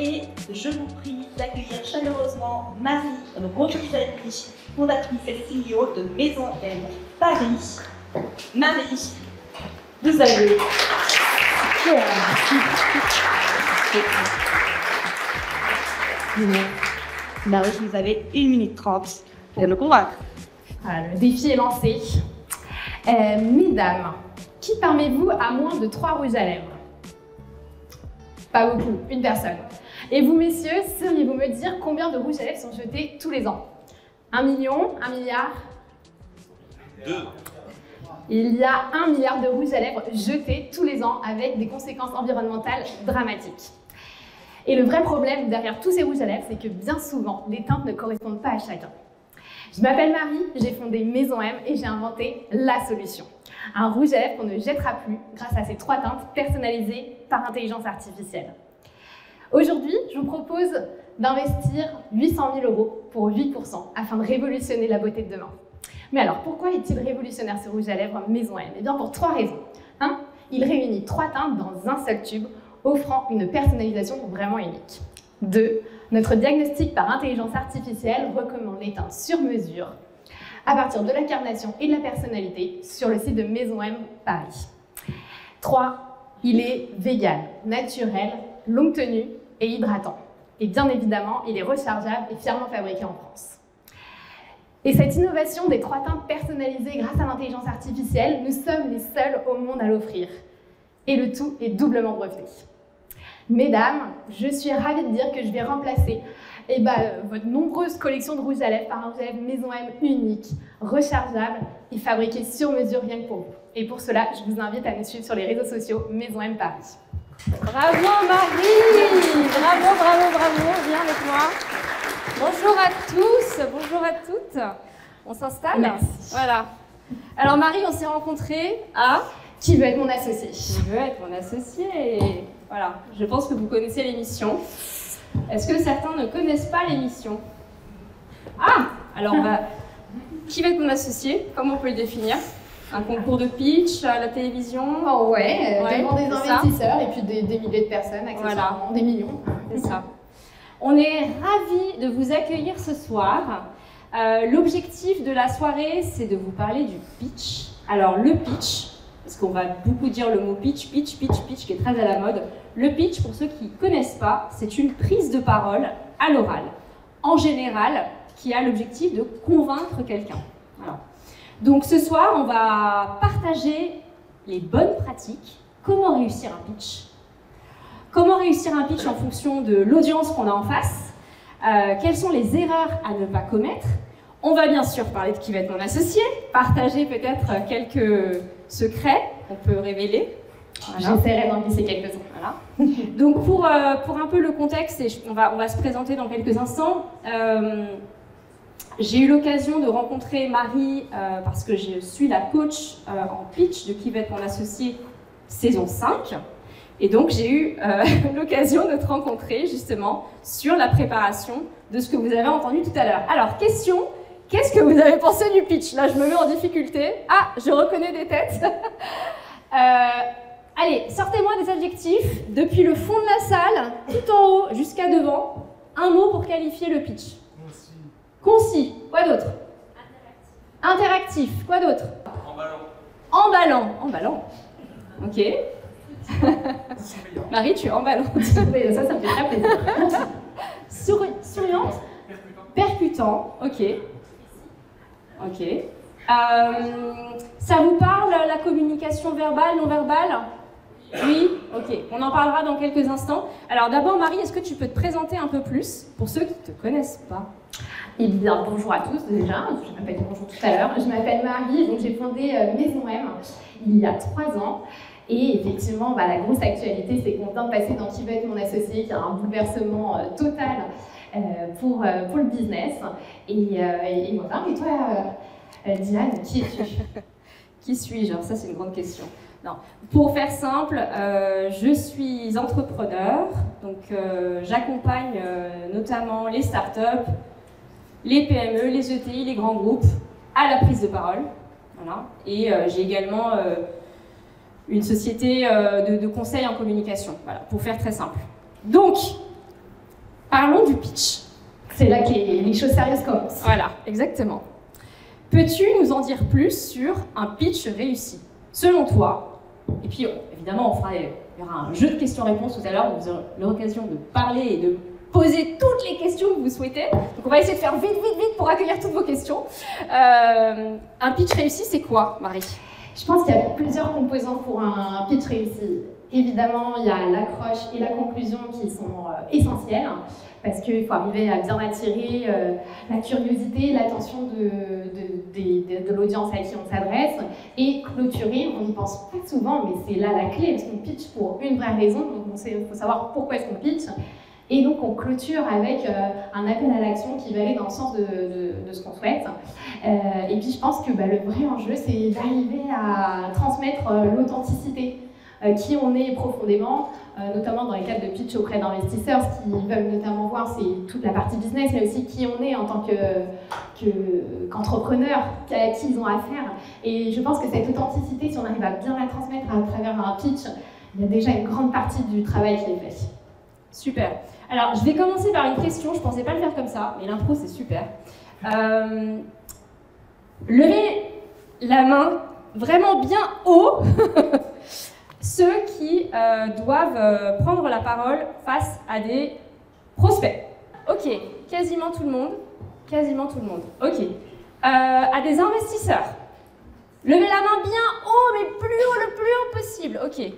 Et je vous prie d'accueillir chaleureusement Marie Rochelle-Riche, fondatrice et CEO de Maison M Paris. Marie, vous avez... Marie, vous avez 1 minute 30 pour nous convaincre. Le défi est lancé. Mesdames, qui parmi vous a moins de 3 rouges à lèvres? Pas beaucoup, une personne. Et vous, messieurs, sauriez-vous me dire combien de rouges à lèvres sont jetés tous les ans? 1 million? 1 milliard? 2. Il y a 1 milliard de rouges à lèvres jetés tous les ans avec des conséquences environnementales dramatiques. Et le vrai problème derrière tous ces rouges à lèvres, c'est que bien souvent, les teintes ne correspondent pas à chacun. Je m'appelle Marie, j'ai fondé Maison M et j'ai inventé la solution. Un rouge à lèvres qu'on ne jettera plus grâce à ces 3 teintes personnalisées par intelligence artificielle. Aujourd'hui, je vous propose d'investir 800 000 € pour 8% afin de révolutionner la beauté de demain. Mais alors, pourquoi est-il révolutionnaire ce rouge à lèvres Maison M? Eh bien, pour 3 raisons. 1. Il réunit 3 teintes dans un seul tube, offrant une personnalisation vraiment unique. 2. Notre diagnostic par intelligence artificielle recommande les teintes sur mesure à partir de l'incarnation et de la personnalité sur le site de Maison M Paris. 3. Il est vegan, naturel, longue tenue et hydratant. Et bien évidemment, il est rechargeable et fièrement fabriqué en France. Et cette innovation des 3 teintes personnalisées grâce à l'intelligence artificielle, nous sommes les seuls au monde à l'offrir. Et le tout est doublement breveté. Mesdames, je suis ravie de dire que je vais remplacer votre nombreuse collection de rouges à lèvres par un rouge à lèvres Maison M unique, rechargeable et fabriqué sur mesure rien que pour vous. Et pour cela, je vous invite à nous suivre sur les réseaux sociaux Maison M Paris. Bravo Marie! Bravo, bravo, bravo, viens avec moi. Bonjour à tous, bonjour à toutes. On s'installe? Merci. Voilà. Alors Marie, on s'est rencontrés à... Qui veut être mon associé? Qui veut être mon associé? Voilà, je pense que vous connaissez l'émission. Est-ce que certains ne connaissent pas l'émission? Ah! Alors, qui va être mon associé? Comment on peut le définir? Un concours de pitch à la télévision? Oh ouais, devant des c'est investisseurs et puis des milliers de personnes, accessoirement, des millions. C'est ça. On est ravis de vous accueillir ce soir. L'objectif de la soirée, c'est de vous parler du pitch. Alors, le pitch, parce qu'on va beaucoup dire le mot pitch, pitch, pitch, pitch, qui est très à la mode. Le pitch, pour ceux qui ne connaissent pas, c'est une prise de parole à l'oral, en général, qui a l'objectif de convaincre quelqu'un. Voilà. Donc ce soir, on va partager les bonnes pratiques, comment réussir un pitch. Comment réussir un pitch en fonction de l'audience qu'on a en face, quelles sont les erreurs à ne pas commettre. On va bien sûr parler de qui va être mon associé, partager peut-être quelques secrets qu'on peut révéler. Voilà. J'essaierai d'en glisser quelques-uns. Voilà. Donc pour un peu le contexte, et on va se présenter dans quelques instants, j'ai eu l'occasion de rencontrer Marie parce que je suis la coach en pitch de qui va être mon associé saison 5. Et donc j'ai eu l'occasion de te rencontrer justement sur la préparation de ce que vous avez entendu tout à l'heure. Alors question, qu'est-ce que vous avez pensé du pitch? Là je me mets en difficulté. Ah, je reconnais des têtes. Allez, sortez-moi des adjectifs depuis le fond de la salle, tout en haut jusqu'à devant. Un mot pour qualifier le pitch. Concis. Quoi d'autre? Interactif. Quoi d'autre? Emballant. Emballant. Ok. Marie, tu es emballante. Ça me fait très plaisir. Souriante. Percutant. Ok. Ok. Ça vous parle, la communication verbale, non verbale? Oui? Ok. On en parlera dans quelques instants. Alors d'abord, Marie, est-ce que tu peux te présenter un peu plus pour ceux qui ne te connaissent pas? Eh bien, bonjour à tous déjà. Je m'appelle bonjour tout à l'heure. Je m'appelle Marie, donc j'ai fondé Maison M il y a 3 ans. Et effectivement, la grosse actualité, c'est qu'on vient de passer dans Qui va être mon associé, qui a un bouleversement total pour le business. Et voilà. Et toi, Diane, qui es-tu? Qui suis-je? Alors ça, c'est une grande question. Non. Pour faire simple, je suis entrepreneur, donc j'accompagne notamment les startups, les PME, les ETI, les grands groupes à la prise de parole. Voilà. Et j'ai également une société de conseil en communication, voilà, pour faire très simple. Donc, Parlons du pitch. C'est là que les choses sérieuses commencent. Voilà, exactement. Peux-tu nous en dire plus sur un pitch réussi, selon toi? Et puis, évidemment, il y aura un jeu de questions-réponses tout à l'heure, vous aurez l'occasion de parler et de poser toutes les questions que vous souhaitez. Donc, on va essayer de faire vite, vite, vite pour accueillir toutes vos questions. Un pitch réussi, c'est quoi, Marie? Je pense qu'il y a plusieurs composants pour un pitch réussi. Évidemment, il y a l'accroche et la conclusion qui sont essentielles, parce qu'il faut arriver à bien attirer la curiosité, l'attention de l'audience à qui on s'adresse, et clôturer, on n'y pense pas souvent, mais c'est là la clé, parce qu'on pitch pour une vraie raison, donc il faut savoir pourquoi est-ce qu'on pitch, et donc on clôture avec un appel à l'action qui va aller dans le sens de ce qu'on souhaite. Et puis je pense que le vrai enjeu, c'est d'arriver à transmettre l'authenticité. Qui on est profondément, notamment dans les cadres de pitch auprès d'investisseurs. Ce qu'ils veulent notamment voir, c'est toute la partie business, mais aussi qui on est en tant qu'entrepreneur, à qui ils ont affaire. Et je pense que cette authenticité, si on arrive à bien la transmettre à travers un pitch, il y a déjà une grande partie du travail qui est fait. Super. Alors, je vais commencer par une question. Je ne pensais pas le faire comme ça, mais l'impro, c'est super. Levez la main vraiment bien haut. Ceux qui doivent prendre la parole face à des prospects. Ok, quasiment tout le monde. Quasiment tout le monde. Ok. À des investisseurs. Levez la main bien haut, mais plus haut, le plus haut possible. Ok,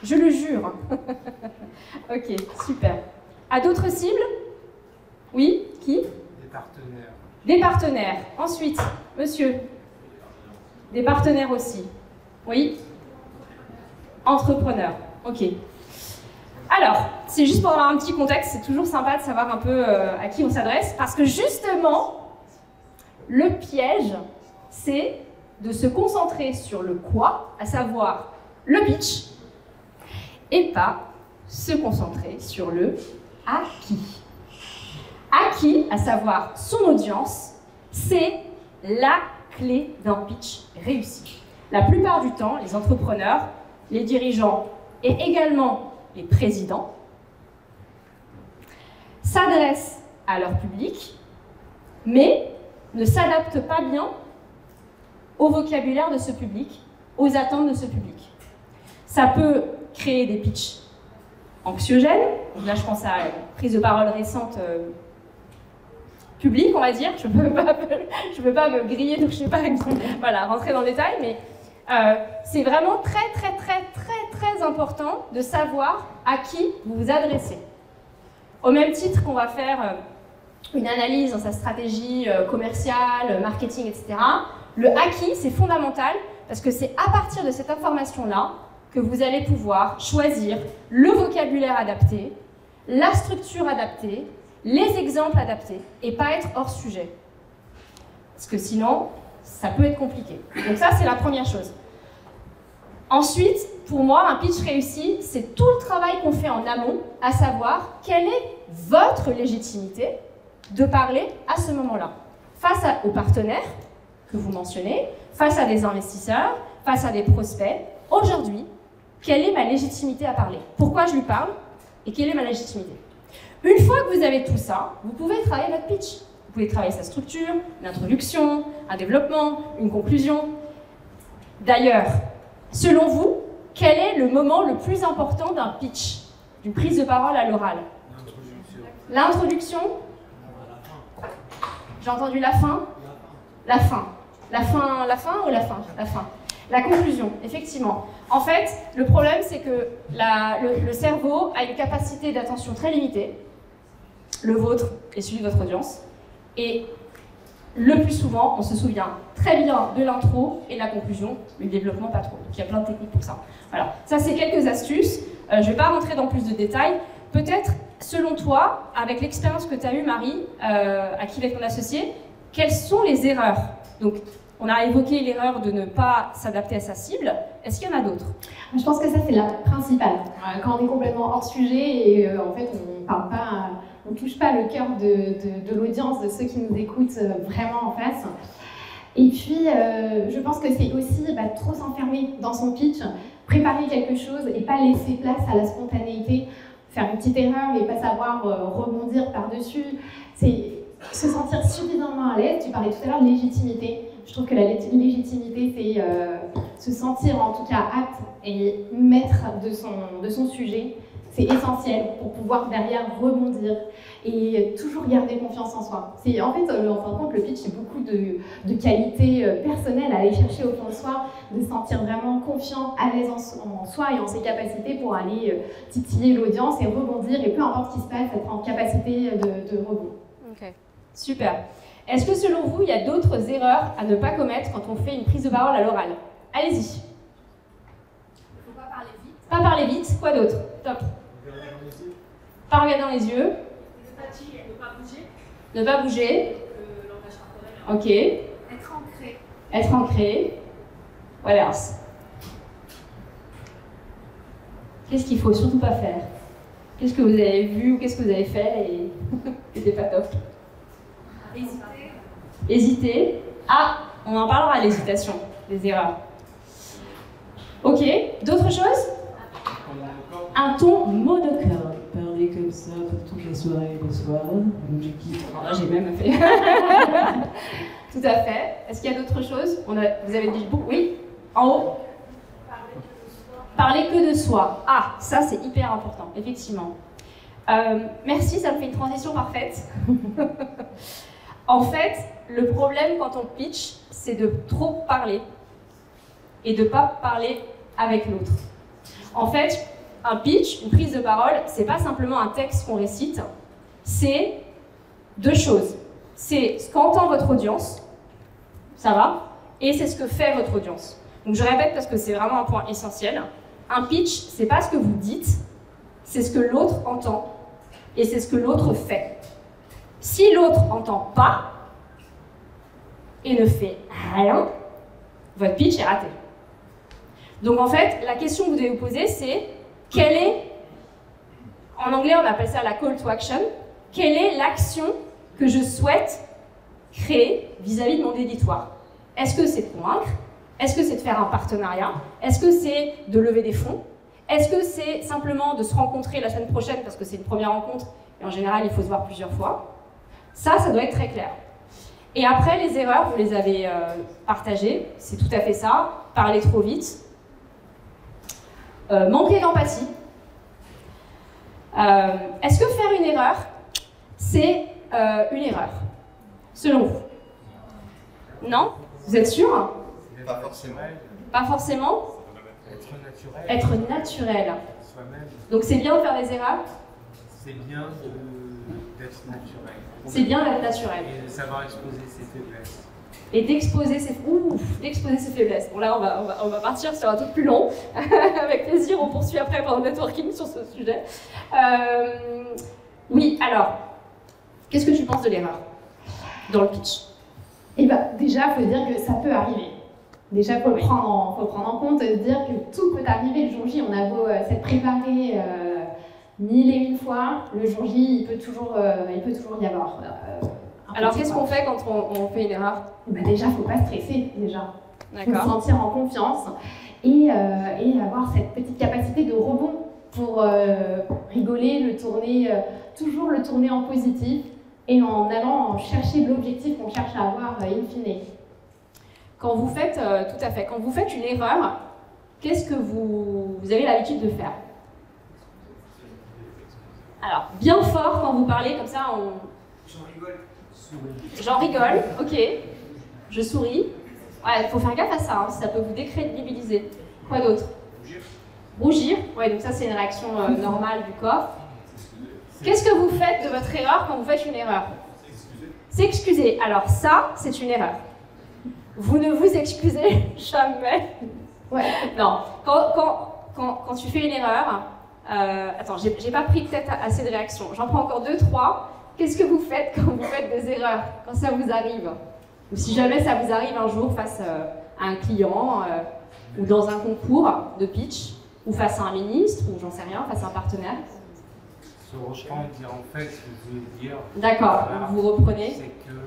je le jure. Ok, super. À d'autres cibles? Oui, qui? Des partenaires. Des partenaires. Ensuite, monsieur. Des partenaires aussi. Oui? Entrepreneur, ok. Alors, c'est juste pour avoir un petit contexte, c'est toujours sympa de savoir un peu à qui on s'adresse, parce que justement, le piège, c'est de se concentrer sur le quoi, à savoir le pitch, et pas se concentrer sur le à qui. À qui, à savoir son audience, c'est la clé d'un pitch réussi. La plupart du temps, les entrepreneurs, les dirigeants et également les présidents s'adressent à leur public, mais ne s'adaptent pas bien au vocabulaire de ce public, aux attentes de ce public. Ça peut créer des pitchs anxiogènes. Là, je pense à une prise de parole récente publique, on va dire. Je ne peux pas me griller, donc je ne sais pas voilà, rentrer dans le détail, mais c'est vraiment très important de savoir à qui vous vous adressez. Au même titre qu'on va faire une analyse dans sa stratégie commerciale, marketing, etc., le à qui, c'est fondamental parce que c'est à partir de cette information-là que vous allez pouvoir choisir le vocabulaire adapté, la structure adaptée, les exemples adaptés et pas être hors sujet. Parce que sinon, ça peut être compliqué. Donc ça, c'est la première chose. Ensuite, pour moi, un pitch réussi, c'est tout le travail qu'on fait en amont, à savoir quelle est votre légitimité de parler à ce moment-là. Face aux partenaires que vous mentionnez, face à des investisseurs, face à des prospects, aujourd'hui, quelle est ma légitimité à parler? Pourquoi je lui parle? Et quelle est ma légitimité? Une fois que vous avez tout ça, vous pouvez travailler votre pitch. Vous pouvez travailler sa structure, une introduction, un développement, une conclusion. D'ailleurs, selon vous, quel est le moment le plus important d'un pitch, d'une prise de parole à l'oral? L'introduction. J'ai entendu la fin. La fin. La fin ou la fin? La fin. La conclusion, effectivement. En fait, le problème, c'est que le cerveau a une capacité d'attention très limitée, le vôtre et celui de votre audience, et le plus souvent, on se souvient très bien de l'intro et de la conclusion, le développement pas trop. Donc il y a plein de techniques pour ça. Voilà, ça c'est quelques astuces. Je ne vais pas rentrer dans plus de détails. Peut-être, selon toi, avec l'expérience que tu as eue, Marie, à qui va être mon associé, quelles sont les erreurs? Donc, on a évoqué l'erreur de ne pas s'adapter à sa cible. Est-ce qu'il y en a d'autres? Je pense que ça, c'est la principale. Quand on est complètement hors sujet et en fait, on parle pas, on touche pas le cœur de l'audience, de ceux qui nous écoutent vraiment en face. Et puis, je pense que c'est aussi trop s'enfermer dans son pitch, préparer quelque chose et pas laisser place à la spontanéité. faire une petite erreur et pas savoir rebondir par-dessus. C'est se sentir suffisamment à l'aise. Tu parlais tout à l'heure de légitimité. Je trouve que la légitimité, c'est se sentir en tout cas apte et maître de son sujet. C'est essentiel pour pouvoir derrière rebondir et toujours garder confiance en soi. En fait, en fin de compte, le pitch, c'est beaucoup de qualités personnelles à aller chercher au fond de soi, de se sentir vraiment confiant, à l'aise en soi et en ses capacités pour aller titiller l'audience et rebondir. Et peu importe ce qui se passe, être en capacité de rebond. Ok, super. Est-ce que selon vous, il y a d'autres erreurs à ne pas commettre quand on fait une prise de parole à l'oral? Allez-y. Il ne faut pas parler vite. Pas parler vite, quoi d'autre? Top. Pas regarder dans les yeux. Ne pas bouger. Ne pas bouger. Le langage corporel. Ok. Être ancré. Être ancré. What else? Qu'est-ce qu'il faut surtout pas faire? Qu'est-ce que vous avez vu ou qu'est-ce que vous avez fait et c'était pas top? Hésiter. Hésiter. Ah, on en parlera, l'hésitation, des erreurs. Ok, d'autres choses? Un ton monocorde. Parler comme ça pour toutes les soirées et le soir. L'objectif. J'ai même fait. Tout à fait. Est-ce qu'il y a d'autres choses? Vous avez dit beaucoup? Oui. En haut? Parler que de soi. Ah, ça c'est hyper important, effectivement. Merci, ça me fait une transition parfaite. En fait, le problème quand on pitch, c'est de trop parler et de ne pas parler avec l'autre. En fait, un pitch, une prise de parole, c'est pas simplement un texte qu'on récite, c'est deux choses. C'est ce qu'entend votre audience, ça va, et c'est ce que fait votre audience. Donc je répète parce que c'est vraiment un point essentiel. Un pitch, c'est pas ce que vous dites, c'est ce que l'autre entend, et c'est ce que l'autre fait. Si l'autre n'entend pas et ne fait rien, votre pitch est raté. Donc en fait, la question que vous devez vous poser, c'est quelle est, en anglais on appelle ça la call to action, quelle est l'action que je souhaite créer vis-à-vis de mon auditoire? Est-ce que c'est de convaincre? Est-ce que c'est de faire un partenariat? Est-ce que c'est de lever des fonds? Est-ce que c'est simplement de se rencontrer la semaine prochaine parce que c'est une première rencontre et en général il faut se voir plusieurs fois? Ça doit être très clair. Et après, les erreurs, vous les avez partagées, c'est tout à fait ça. Parler trop vite. Manquer d'empathie. Est-ce que faire une erreur, c'est une erreur, selon vous? Non? Vous êtes sûr? Pas forcément. Pas forcément? Être naturel. Donc c'est bien de faire des erreurs? C'est bien d'être naturel. C'est bien d'être naturel. Et de savoir exposer ses faiblesses. Et d'exposer ses faiblesses. Bon là, on va partir sur un truc plus long. Avec plaisir, on poursuit après pendant le networking sur ce sujet. Oui, alors, qu'est-ce que tu penses de l'erreur dans le pitch? Eh bien, déjà, il faut dire que ça peut arriver. Déjà, il faut le prendre en compte, dire que tout peut arriver le jour J. On a beau s'être préparé 1001 fois, le jour J, il peut toujours y avoir. Alors, qu'est-ce qu'on fait quand on fait une erreur? Déjà, il ne faut pas stresser, déjà. Il faut se D'accord. sentir en confiance et avoir cette petite capacité de rebond pour rigoler, toujours le tourner en positif et en allant chercher l'objectif qu'on cherche à avoir in fine. Quand vous faites, tout à fait, quand vous faites une erreur, qu'est-ce que vous avez l'habitude de faire? Alors, bien fort quand vous parlez, comme ça, J'en rigole. J'en rigole, ok. Je souris. Ouais, il faut faire gaffe à ça, hein, ça peut vous décrédibiliser. Quoi d'autre? Rougir. Ouais, donc ça c'est une réaction normale du corps. Qu'est-ce que vous faites de votre erreur quand vous faites une erreur? S'excuser. Alors ça, c'est une erreur. Vous ne vous excusez jamais. Ouais. Non. Quand tu fais une erreur, attends, j'ai pas pris peut-être assez de réactions. J'en prends encore 2, 3. Qu'est-ce que vous faites quand vous faites des erreurs? Quand ça vous arrive? Ou si jamais ça vous arrive un jour face à un client ou dans un concours de pitch ou face à un ministre ou j'en sais rien, face à un partenaire. Se reprendre et dire en fait ce que je voulais dire. D'accord, Voilà. vous reprenez. C'est que.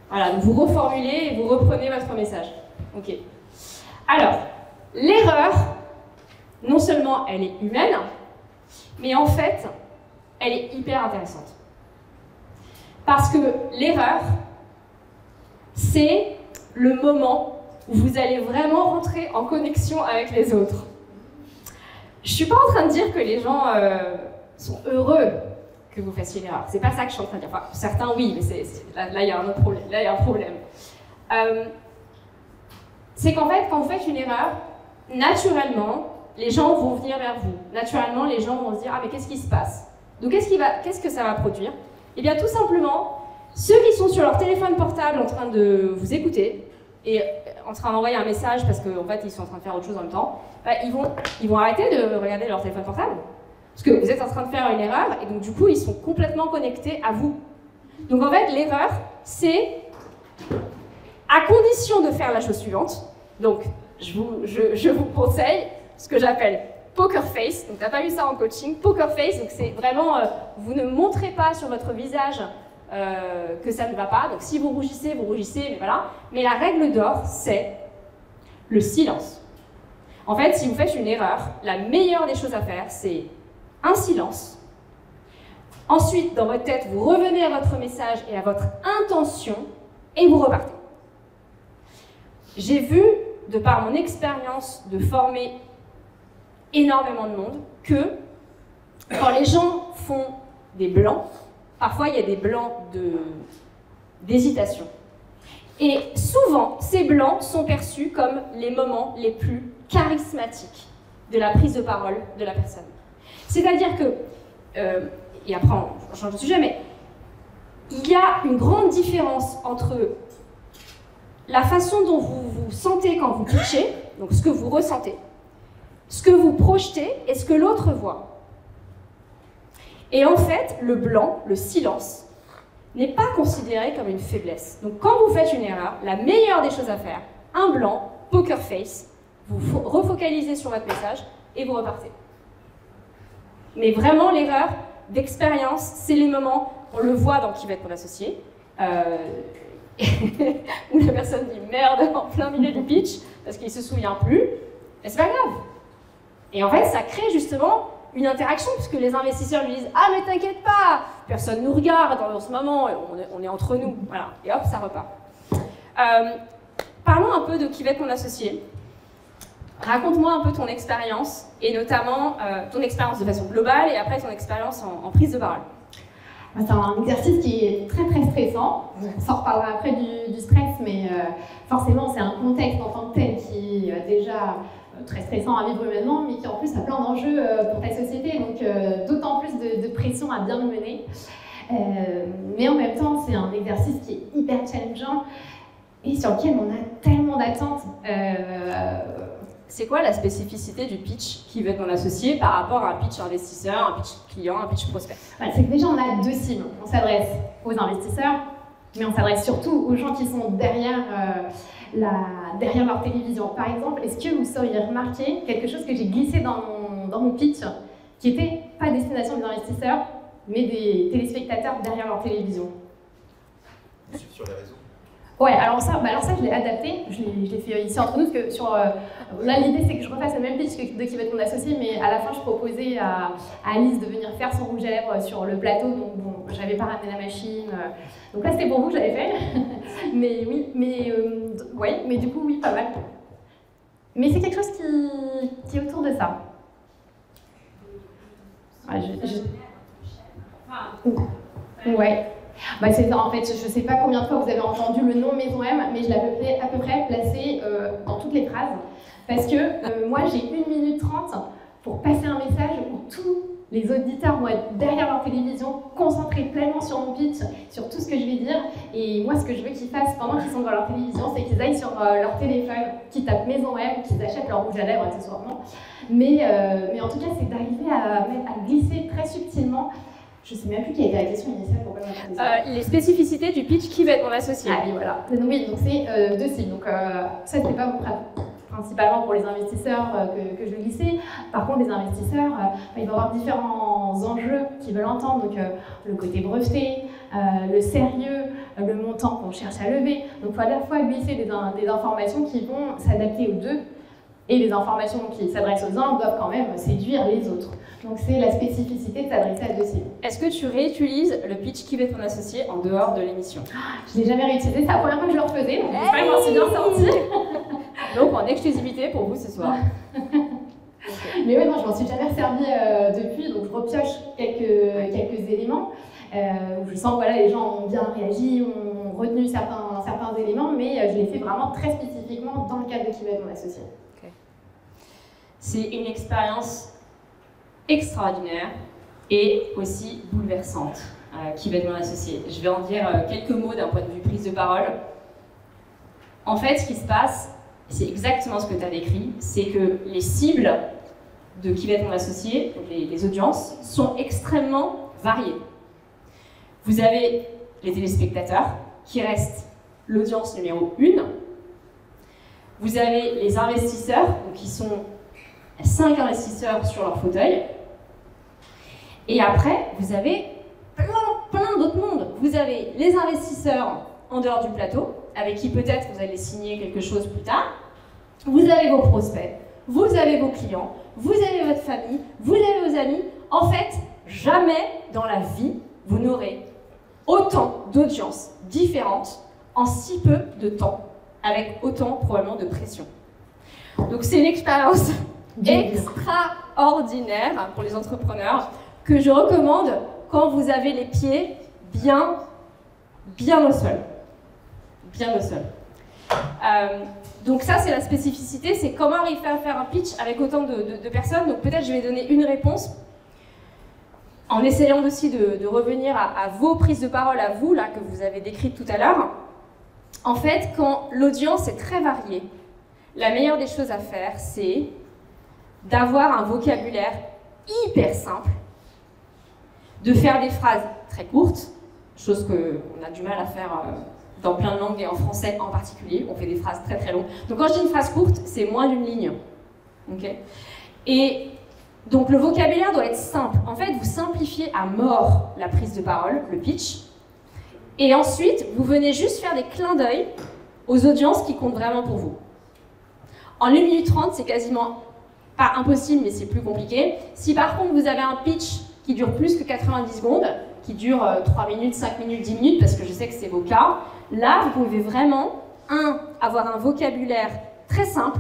Voilà, donc vous reformulez et vous reprenez votre message. Ok. Alors, l'erreur, non seulement elle est humaine, mais en fait, elle est hyper intéressante. Parce que l'erreur, c'est le moment où vous allez vraiment rentrer en connexion avec les autres. Je ne suis pas en train de dire que les gens sont heureux que vous fassiez l'erreur. C'est pas ça que je suis en train de dire. Enfin, certains oui, mais là il y a un autre problème. Là il y a un problème. C'est qu'en fait, quand vous faites une erreur, naturellement, les gens vont venir vers vous. Naturellement, les gens vont se dire « Ah, mais qu'est-ce qui se passe ?» Donc, qu'est-ce que ça va produire? Eh bien, tout simplement, ceux qui sont sur leur téléphone portable en train de vous écouter et en train d'envoyer un message parce qu'en fait, ils sont en train de faire autre chose en même temps, bah, ils vont arrêter de regarder leur téléphone portable. Parce que vous êtes en train de faire une erreur et donc, du coup, ils sont complètement connectés à vous. Donc, en fait, l'erreur, c'est à condition de faire la chose suivante. Donc, je vous conseille ce que j'appelle poker face. Donc, tu n'as pas vu ça en coaching. Poker face, donc c'est vraiment, vous ne montrez pas sur votre visage que ça ne va pas. Donc, si vous rougissez, mais voilà. Mais la règle d'or, c'est le silence. En fait, si vous faites une erreur, la meilleure des choses à faire, c'est un silence. Ensuite, dans votre tête, vous revenez à votre message et à votre intention et vous repartez. J'ai vu, de par mon expérience de former énormément de monde, que quand les gens font des blancs, parfois il y a des blancs d'hésitation. Et souvent, ces blancs sont perçus comme les moments les plus charismatiques de la prise de parole de la personne. C'est-à-dire que, et après on change de sujet, mais il y a une grande différence entre la façon dont vous vous sentez quand vous pitchez, donc ce que vous ressentez, ce que vous projetez et ce que l'autre voit. Et en fait, le blanc, le silence, n'est pas considéré comme une faiblesse. Donc quand vous faites une erreur, la meilleure des choses à faire, un blanc, poker face, vous refocalisez sur votre message et vous repartez. Mais vraiment, l'erreur d'expérience, c'est les moments, on le voit dans Qui va être mon associé, où la personne dit merde en plein milieu du pitch parce qu'il ne se souvient plus, et c'est pas grave. Et en fait, ça crée justement une interaction puisque les investisseurs lui disent ah mais t'inquiète pas, personne nous regarde en ce moment, on est entre nous, voilà. Et hop, ça repart. Parlons un peu de Qui va être mon associé. Raconte-moi un peu ton expérience et notamment ton expérience de façon globale et après ton expérience en prise de parole. C'est un exercice qui est très très stressant. On s'en reparlera après du stress, mais forcément c'est un contexte en tant que tel qui est déjà très stressant à vivre humainement, mais qui en plus a plein d'enjeux pour ta société, donc d'autant plus de pression à bien le mener. Mais en même temps, c'est un exercice qui est hyper challengeant et sur lequel on a tellement d'attentes. C'est quoi la spécificité du pitch Qui va être mon associé par rapport à un pitch investisseur, un pitch client, un pitch prospect? C'est que déjà on a deux cibles. On s'adresse aux investisseurs, mais on s'adresse surtout aux gens qui sont derrière leur télévision. Par exemple, est-ce que vous auriez remarqué quelque chose que j'ai glissé dans mon pitch qui n'était pas destination des investisseurs, mais des téléspectateurs derrière leur télévision? Sur les réseaux. Ouais, alors ça je l'ai adapté, je l'ai fait ici entre nous, parce que là l'idée c'est que je refasse le même pitch de Qui va être mon associé, mais à la fin je proposais à Alice de venir faire son rouge à lèvres sur le plateau, donc bon, j'avais pas ramené la machine, donc là c'était pour vous que j'avais fait, mais oui, ouais, mais du coup oui, pas mal. Mais c'est quelque chose qui est autour de ça. Ouais. En fait, je ne sais pas combien de fois vous avez entendu le nom Maison M, mais je l'ai à peu près placé dans toutes les phrases. Parce que moi, j'ai 1 minute 30 pour passer un message où tous les auditeurs vont être derrière leur télévision, concentrés pleinement sur mon pitch, sur tout ce que je vais dire. Et moi, ce que je veux qu'ils fassent pendant qu'ils sont dans leur télévision, c'est qu'ils aillent sur leur téléphone, qu'ils tapent Maison M, qu'ils achètent leur rouge à lèvres accessoirement. Mais en tout cas, c'est d'arriver à glisser très subtilement. Je ne sais même plus quelle était la question initiale pour les spécificités du pitch Qui va être mon associé. Ah oui, voilà. Donc, oui, donc c'est deux cibles. Donc ça, c'était pas principalement pour les investisseurs que je vais glisser. Par contre, les investisseurs, il va y avoir différents enjeux qu'ils veulent entendre. Donc le côté breveté, le sérieux, le montant qu'on cherche à lever. Donc il faut à la fois glisser des informations qui vont s'adapter aux deux. Et les informations qui s'adressent aux uns doivent quand même séduire les autres. Donc c'est la spécificité de s'adresser à deux cibles. Est-ce que tu réutilises le pitch Qui va être mon associé en dehors de l'émission? Je l'ai jamais réutilisé, c'est la première fois que je le refaisais, donc j'espère que je m'en suis bien sortie. Donc en exclusivité pour vous ce soir. Mais ouais, non, je m'en suis jamais servi depuis, donc je repioche quelques éléments où je sens que voilà, les gens ont bien réagi, ont retenu certains éléments, mais je l'ai fait vraiment très spécifiquement dans le cadre de Qui va être mon associé. C'est une expérience extraordinaire et aussi bouleversante qui va être mon associé. Je vais en dire quelques mots d'un point de vue prise de parole. En fait, ce qui se passe, c'est exactement ce que tu as décrit, c'est que les cibles de Qui va être mon associé, donc les audiences, sont extrêmement variées. Vous avez les téléspectateurs, qui restent l'audience numéro 1. Vous avez les investisseurs, donc qui sont 5 investisseurs sur leur fauteuil. Et après, vous avez plein d'autres mondes. Vous avez les investisseurs en dehors du plateau, avec qui peut-être vous allez signer quelque chose plus tard. Vous avez vos prospects, vous avez vos clients, vous avez votre famille, vous avez vos amis. En fait, jamais dans la vie, vous n'aurez autant d'audiences différentes en si peu de temps, avec autant probablement de pression. Donc c'est une expérience extraordinaire pour les entrepreneurs que je recommande quand vous avez les pieds bien au sol. Bien au sol. Donc ça, c'est la spécificité, c'est comment arriver à faire un pitch avec autant de personnes. Donc peut-être je vais donner une réponse en essayant aussi de revenir à vos prises de parole, à vous, là, que vous avez décrites tout à l'heure. En fait, quand l'audience est très variée, la meilleure des choses à faire, c'est d'avoir un vocabulaire hyper simple, de faire des phrases très courtes, chose qu'on a du mal à faire dans plein de langues et en français en particulier, on fait des phrases très très longues. Donc quand je dis une phrase courte, c'est moins d'une ligne. Okay. Et donc le vocabulaire doit être simple. En fait, vous simplifiez à mort la prise de parole, le pitch, et ensuite, vous venez juste faire des clins d'œil aux audiences qui comptent vraiment pour vous. En 1 minute 30, c'est quasiment pas impossible, mais c'est plus compliqué. Si par contre vous avez un pitch qui dure plus que 90 secondes, qui dure 3 minutes, 5 minutes, 10 minutes, parce que je sais que c'est vos cas, là, vous pouvez vraiment, avoir un vocabulaire très simple,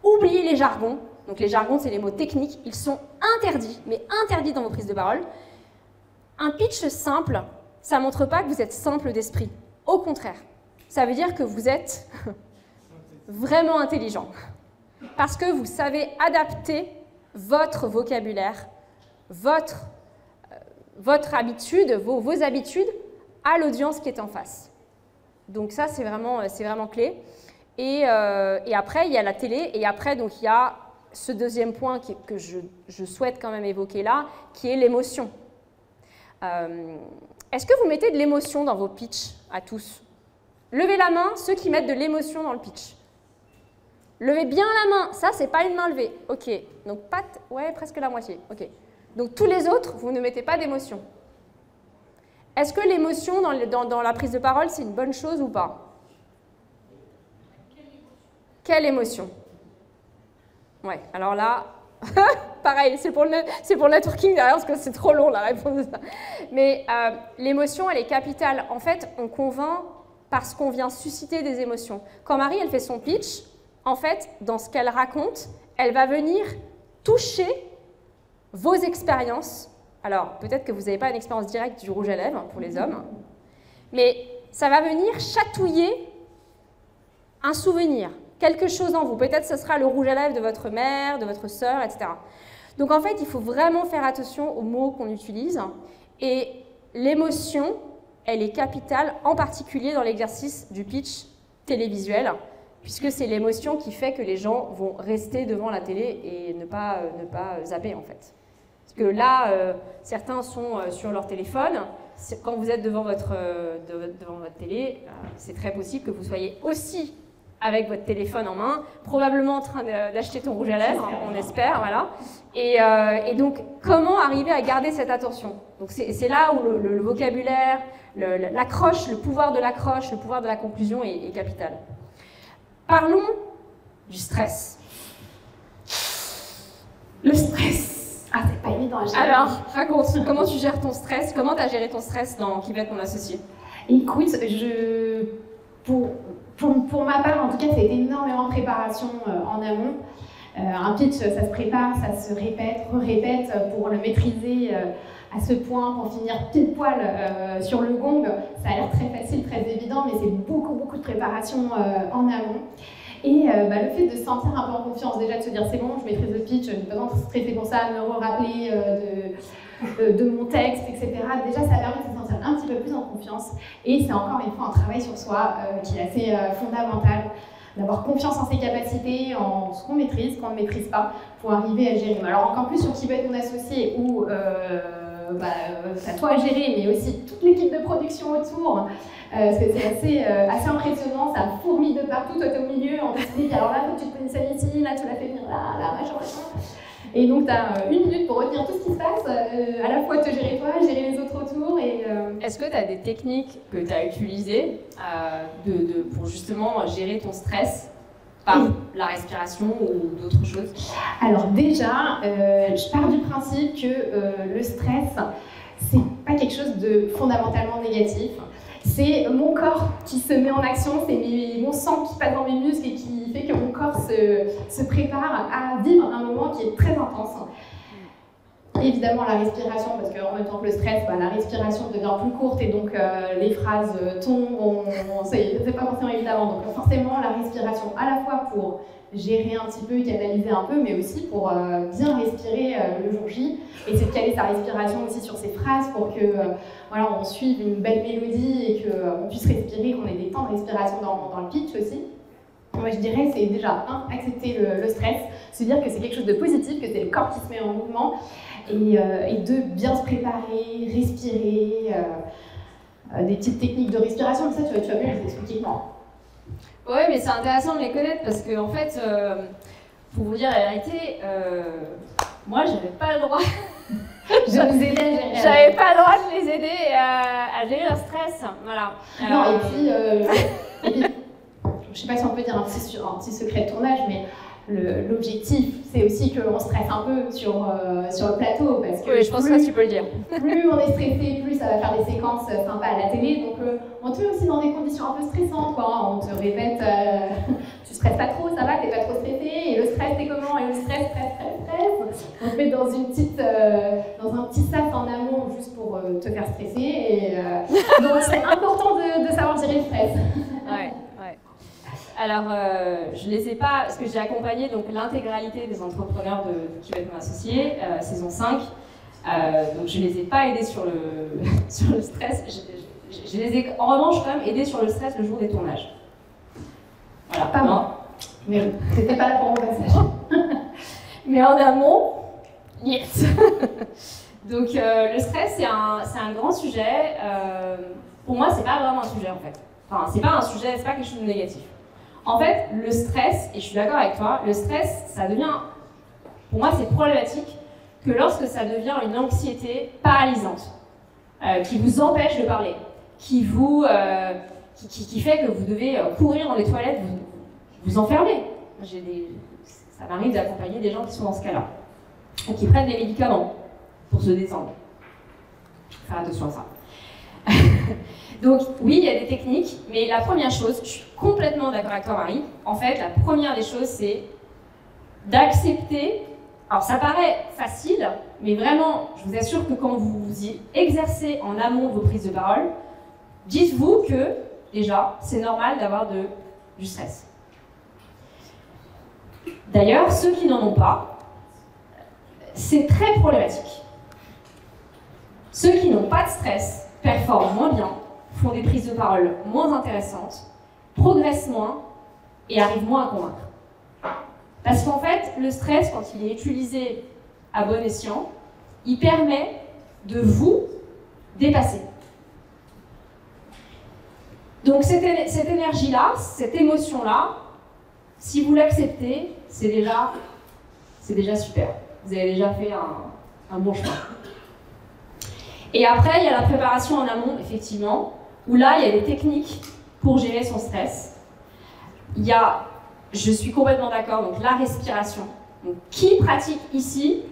oublier les jargons. Donc les jargons, c'est les mots techniques, ils sont interdits, mais interdits dans vos prises de parole. Un pitch simple, ça ne montre pas que vous êtes simple d'esprit. Au contraire, ça veut dire que vous êtes vraiment intelligent. Parce que vous savez adapter votre vocabulaire, votre habitude, vos habitudes à l'audience qui est en face. Donc ça, c'est vraiment clé. Et après, il y a la télé. Et après, donc, il y a ce deuxième point que je souhaite quand même évoquer là, qui est l'émotion. Est-ce que vous mettez de l'émotion dans vos pitchs à tous? Levez la main, ceux qui mettent de l'émotion dans le pitch. Levez bien la main. Ça, c'est pas une main levée. OK. Donc, ouais, presque la moitié. OK. Donc, tous les autres, vous ne mettez pas d'émotion. Est-ce que l'émotion dans la prise de parole, c'est une bonne chose ou pas? Quelle émotion? Ouais, alors là, pareil, c'est pour le networking derrière, parce que c'est trop long la réponse de ça. Mais l'émotion, elle est capitale. En fait, on convainc parce qu'on vient susciter des émotions. Quand Marie, elle fait son pitch, en fait, dans ce qu'elle raconte, elle va venir toucher vos expériences. Alors, peut-être que vous n'avez pas une expérience directe du rouge à lèvres pour les hommes, mais ça va venir chatouiller un souvenir, quelque chose en vous. Peut-être que ce sera le rouge à lèvres de votre mère, de votre sœur, etc. Donc, en fait, il faut vraiment faire attention aux mots qu'on utilise. Et l'émotion, elle est capitale, en particulier dans l'exercice du pitch télévisuel, puisque c'est l'émotion qui fait que les gens vont rester devant la télé et ne pas zapper, en fait. Parce que là, certains sont sur leur téléphone. Quand vous êtes devant votre télé, c'est très possible que vous soyez aussi avec votre téléphone en main, probablement en train d'acheter ton rouge à lèvres, on espère, voilà. Et donc, comment arriver à garder cette attention? Donc, c'est là où le vocabulaire, l'accroche, le pouvoir de l'accroche, le pouvoir de la conclusion est capital. Parlons du stress. évident à gérer. Alors, raconte, comment tu gères ton stress? Comment tu as géré ton stress dans Qui va être mon associé? Écoute, pour ma part, en tout cas, ça a été énormément de préparation en amont. Un pitch, ça se prépare, ça se répète, répète pour le maîtriser à ce point, pour finir pile poil sur le gong. Ça a l'air très facile, très évident, mais c'est beaucoup de préparation en amont. Et le fait de se sentir un peu en confiance, déjà de se dire c'est bon, je maîtrise le pitch, je n'ai pas besoin de stresser pour ça, me rappeler de mon texte, etc. Déjà, ça permet de se sentir un petit peu plus en confiance. Et c'est encore une fois un travail sur soi qui est assez fondamental, d'avoir confiance en ses capacités, en ce qu'on maîtrise, qu'on ne maîtrise pas, pour arriver à gérer. Alors encore plus sur Qui va être mon associé, où c'est à toi à gérer, mais aussi toute l'équipe de production autour. Parce que c'est assez impressionnant, ça fourmille de partout, toi t'es au milieu, on te dit alors là faut que tu te positionnes ici, là tu l'as fait venir là, machin. Et donc tu as 1 minute pour retenir tout ce qui se passe, à la fois te gérer toi, gérer les autres autour. Est-ce que tu as des techniques que tu as utilisées pour justement gérer ton stress par la respiration ou d'autres choses? Alors déjà, je pars du principe que le stress, c'est pas quelque chose de fondamentalement négatif. C'est mon corps qui se met en action, c'est mon sang qui passe dans mes muscles et qui fait que mon corps se prépare à vivre un moment qui est très intense. Évidemment la respiration, parce qu'en même temps que le stress, la respiration devient plus courte et donc les phrases tombent, c'est pas forcément évidemment. Donc forcément la respiration à la fois pour gérer un petit peu, canaliser un peu, mais aussi pour bien respirer le jour J. Et c'est de caler sa respiration aussi sur ses phrases pour que on suive une belle mélodie et qu'on puisse respirer, qu'on ait des temps de respiration dans le pitch aussi. Moi je dirais c'est déjà accepter le stress, se dire que c'est quelque chose de positif, que c'est le corps qui se met en mouvement et de bien se préparer, respirer, des petites techniques de respiration, ça tu vas bien les expliquer moi. Oui, mais c'est intéressant de les connaître parce que, en fait, pour vous dire la vérité, moi, j'avais pas le droit. J'avais pas le droit de les aider à gérer leur stress. Voilà. Non, et puis, je sais pas si on peut dire un petit secret de tournage, mais l'objectif, c'est aussi qu'on stresse un peu sur le plateau. Parce que oui, je pense que tu peux le dire. Plus on est stressé, plus ça va faire des séquences sympas à la télé. Donc, on te met aussi dans des conditions un peu stressantes. On te répète, tu stresses pas trop, ça va, t'es pas trop stressé. Et le stress, t'es comment? Et le stress. On te met dans un petit sac en amont juste pour te faire stresser. Donc, c'est important de savoir gérer le stress. Ouais. Alors, je ne les ai pas, parce que j'ai accompagné l'intégralité des entrepreneurs de Qui va être mon associé, saison 5. Donc, je ne les ai pas aidés sur le stress. Je les ai en revanche quand même aidés sur le stress le jour des tournages. Voilà. Pas moi. Mais c'était pas là pour mon passage. Mais en amont, yes. Donc, le stress, c'est un grand sujet. Pour moi, c'est pas vraiment un sujet en fait. Enfin, c'est pas un sujet, c'est pas quelque chose de négatif. En fait, le stress, et je suis d'accord avec toi, le stress, ça devient, pour moi, c'est problématique que lorsque ça devient une anxiété paralysante, qui vous empêche de parler, qui fait que vous devez courir dans les toilettes, vous enfermer. Ça m'arrive d'accompagner des gens qui sont dans ce cas-là, et qui prennent des médicaments pour se détendre. Faire attention à ça. Donc oui, il y a des techniques, mais la première chose, je suis complètement d'accord avec toi Marie, en fait la première des choses c'est d'accepter, alors ça paraît facile, mais vraiment, je vous assure que quand vous y exercez en amont de vos prises de parole, dites-vous que déjà, c'est normal d'avoir du stress. D'ailleurs, ceux qui n'en ont pas, c'est très problématique. Ceux qui n'ont pas de stress performent moins bien, font des prises de parole moins intéressantes, progressent moins et arrivent moins à convaincre. Parce qu'en fait, le stress, quand il est utilisé à bon escient, il permet de vous dépasser. Donc cette énergie-là, cette émotion-là, si vous l'acceptez, c'est déjà super. Vous avez déjà fait un bon chemin. Et après, il y a la préparation en amont, effectivement, où là, il y a des techniques pour gérer son stress. Il y a, je suis complètement d'accord, donc la respiration. Donc, qui pratique ici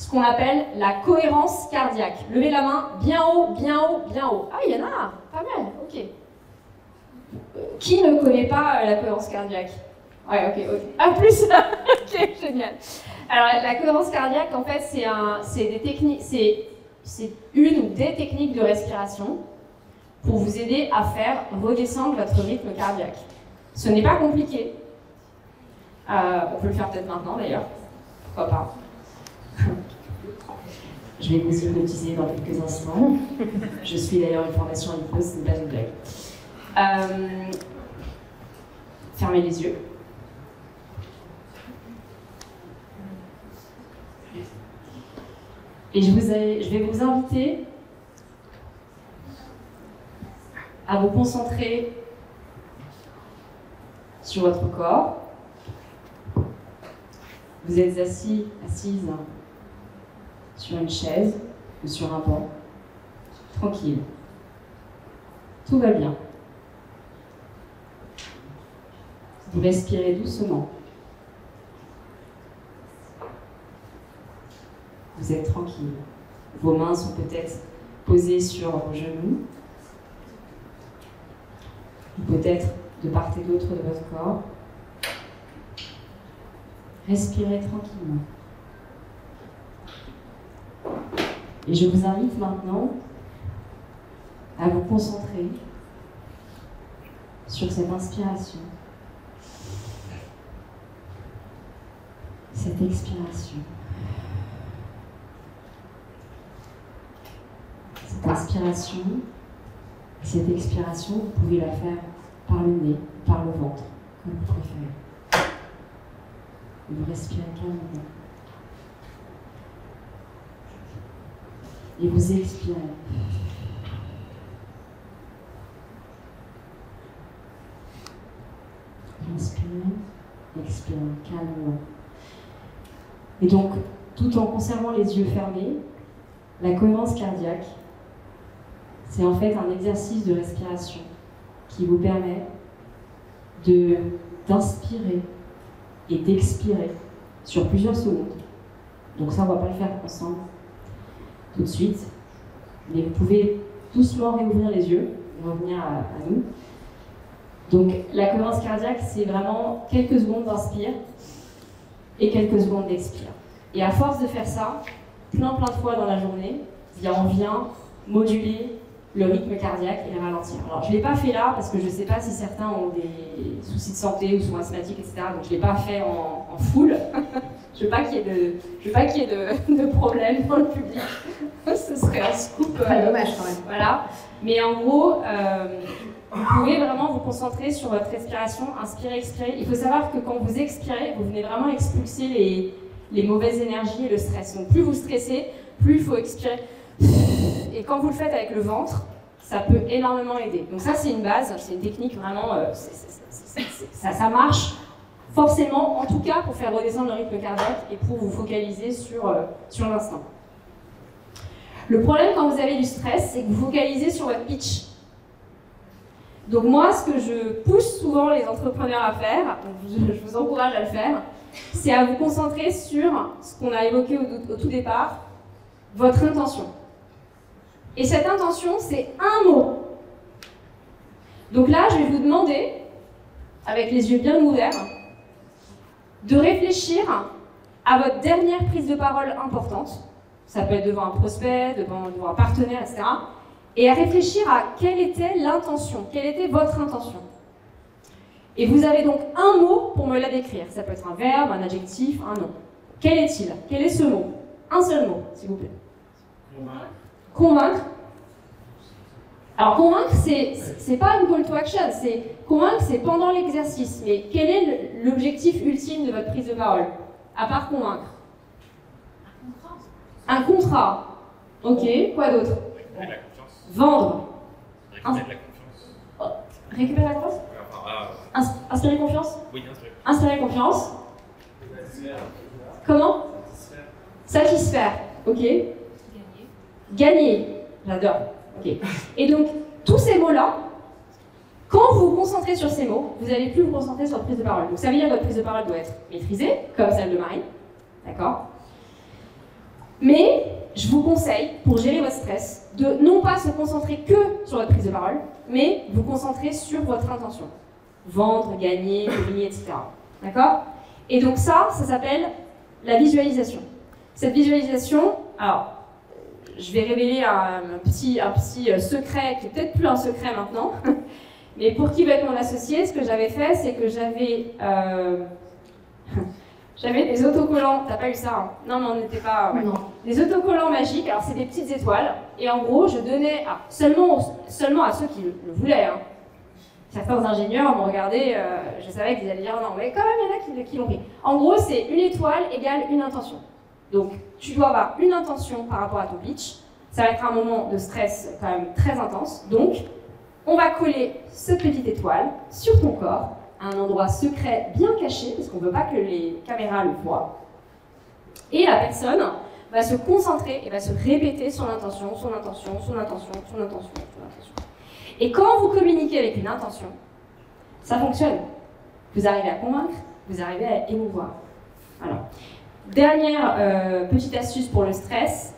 ce qu'on appelle la cohérence cardiaque. Levez la main bien haut, bien haut, bien haut. Ah, il y en a, pas mal, ok. Qui ne connaît pas la cohérence cardiaque? Ouais, ok, ok. Ah, plus ok, génial. Alors, la cohérence cardiaque, en fait, c'est des techniques, c'est une ou des techniques de respiration pour vous aider à faire redescendre votre rythme cardiaque. Ce n'est pas compliqué. On peut le faire peut-être maintenant, d'ailleurs. Pourquoi pas? Je vais vous hypnotiser dans quelques instants. Je suis d'ailleurs une formation en hypnose, ce n'est pas une blague. Fermez les yeux. Et je vais vous inviter à vous concentrer sur votre corps. Vous êtes assise sur une chaise ou sur un banc, tranquille. Tout va bien. Vous respirez doucement. Vous êtes tranquille. Vos mains sont peut-être posées sur vos genoux, ou peut-être de part et d'autre de votre corps. Respirez tranquillement. Et je vous invite maintenant à vous concentrer sur cette inspiration, cette expiration. Cette inspiration et cette expiration, vous pouvez la faire par le nez, par le ventre, comme vous préférez. Et vous respirez calmement. Et vous expirez. Inspirez, expirez calmement. Et donc, tout en conservant les yeux fermés, la cohérence cardiaque, c'est en fait un exercice de respiration qui vous permet d'inspirer et d'expirer sur plusieurs secondes. Donc ça, on ne va pas le faire ensemble tout de suite, mais vous pouvez doucement réouvrir les yeux et revenir à nous. Donc la cohérence cardiaque, c'est vraiment quelques secondes d'inspire et quelques secondes d'expire. Et à force de faire ça, plein de fois dans la journée, on vient moduler le rythme cardiaque et le ralentir. Alors, je ne l'ai pas fait là parce que je ne sais pas si certains ont des soucis de santé ou sont asthmatiques, etc. Donc, je ne l'ai pas fait en full. Je ne veux pas qu'il y ait de problème dans le public. Ce serait un scoop. Dommage quand même. Voilà. Mais en gros, vous pouvez vraiment vous concentrer sur votre respiration, inspirer, expirer. Il faut savoir que quand vous expirez, vous venez vraiment expulser les mauvaises énergies et le stress. Donc, plus vous stressez, plus il faut expirer. Et quand vous le faites avec le ventre, ça peut énormément aider. Donc ça, c'est une base, c'est une technique vraiment, ça marche forcément, en tout cas pour faire redescendre le rythme cardiaque et pour vous focaliser sur l'instant. Le problème quand vous avez du stress, c'est que vous focalisez sur votre pitch. Donc moi, ce que je pousse souvent les entrepreneurs à faire, je vous encourage à le faire, c'est à vous concentrer sur ce qu'on a évoqué au tout départ, votre intention. Et cette intention, c'est un mot. Donc là, je vais vous demander, avec les yeux bien ouverts, de réfléchir à votre dernière prise de parole importante. Ça peut être devant un prospect, devant un partenaire, etc. Et à réfléchir à quelle était l'intention, quelle était votre intention. Et vous avez donc un mot pour me la décrire. Ça peut être un verbe, un adjectif, un nom. Quel est-il? Quel est ce mot? Un seul mot, s'il vous plaît. Convaincre. Alors convaincre, c'est pas une call to action, convaincre, c'est pendant l'exercice. Mais quel est l'objectif ultime de votre prise de parole, à part convaincre? Un contrat. Ok, quoi d'autre? Récupérer la confiance. Vendre. Récupérer la confiance. Récupérer la confiance? Inspirer confiance? Oui, inspirer. Inspirer confiance. Comment? Satisfaire. Ok. Gagner. J'adore. Ok. Et donc, tous ces mots-là, quand vous vous concentrez sur ces mots, vous n'allez plus vous concentrer sur votre prise de parole. Donc, ça veut dire que votre prise de parole doit être maîtrisée, comme celle de Marie. D'accord? Mais je vous conseille, pour gérer votre stress, de non pas se concentrer que sur votre prise de parole, mais vous concentrer sur votre intention. Vendre, gagner, dominer, etc. D'accord? Et donc ça s'appelle la visualisation. Cette visualisation, alors, je vais révéler un petit secret, qui est peut-être plus un secret maintenant, mais pour qui va être mon associé, ce que j'avais fait, c'est que j'avais des autocollants, t'as pas eu ça hein? Non, mais on n'était pas... Ouais. Non. Des autocollants magiques, alors c'est des petites étoiles, et en gros, je donnais seulement à ceux qui le voulaient. Hein. Certains ingénieurs m'ont regardé, je savais qu'ils allaient dire non, mais quand même, il y en a qui l'ont pris. En gros, c'est une étoile égale une intention. Donc, tu dois avoir une intention par rapport à ton pitch. Ça va être un moment de stress quand même très intense. Donc, on va coller cette petite étoile sur ton corps, à un endroit secret bien caché, parce qu'on ne veut pas que les caméras le voient. Et la personne va se concentrer et va se répéter son intention, son intention, son intention, son intention, son intention. Et quand vous communiquez avec une intention, ça fonctionne. Vous arrivez à convaincre, vous arrivez à émouvoir. Alors, dernière petite astuce pour le stress,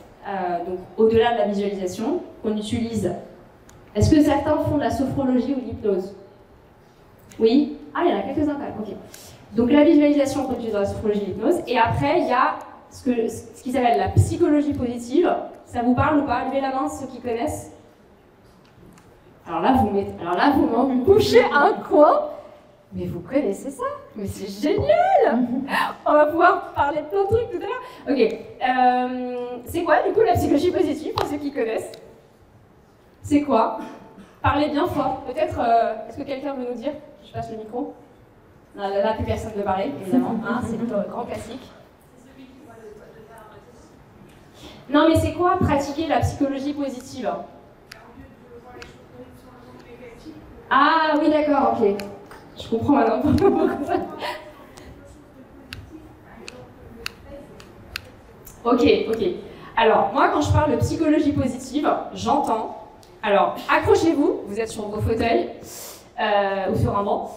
donc au-delà de la visualisation, qu'on utilise. Est-ce que certains font de la sophrologie ou de l'hypnose? Oui? Ah, il y en a quelques-uns quand même, ok. Donc la visualisation, on peut utiliser dans la sophrologie et l'hypnose. Et après, il y a ce qui s'appelle la psychologie positive. Ça vous parle ou pas? Levez la main ceux qui connaissent. Alors là, vous m'en couchez un coin. Mais vous connaissez ça? Mais c'est génial! On va pouvoir parler de plein de trucs tout à l'heure. Ok. C'est quoi du coup la psychologie positive pour ceux qui connaissent? C'est quoi? Parlez bien fort. Peut-être, est-ce que quelqu'un veut nous dire? Je passe le micro. Non, là, plus personne ne veut parler, évidemment. Hein, c'est le grand classique. C'est celui qui voit le faire. Non, mais c'est quoi pratiquer la psychologie positive? Ah oui, d'accord, ok. Je comprends maintenant. Ok. Alors, moi, quand je parle de psychologie positive, j'entends... Alors, accrochez-vous, vous êtes sur vos fauteuils ou sur un banc.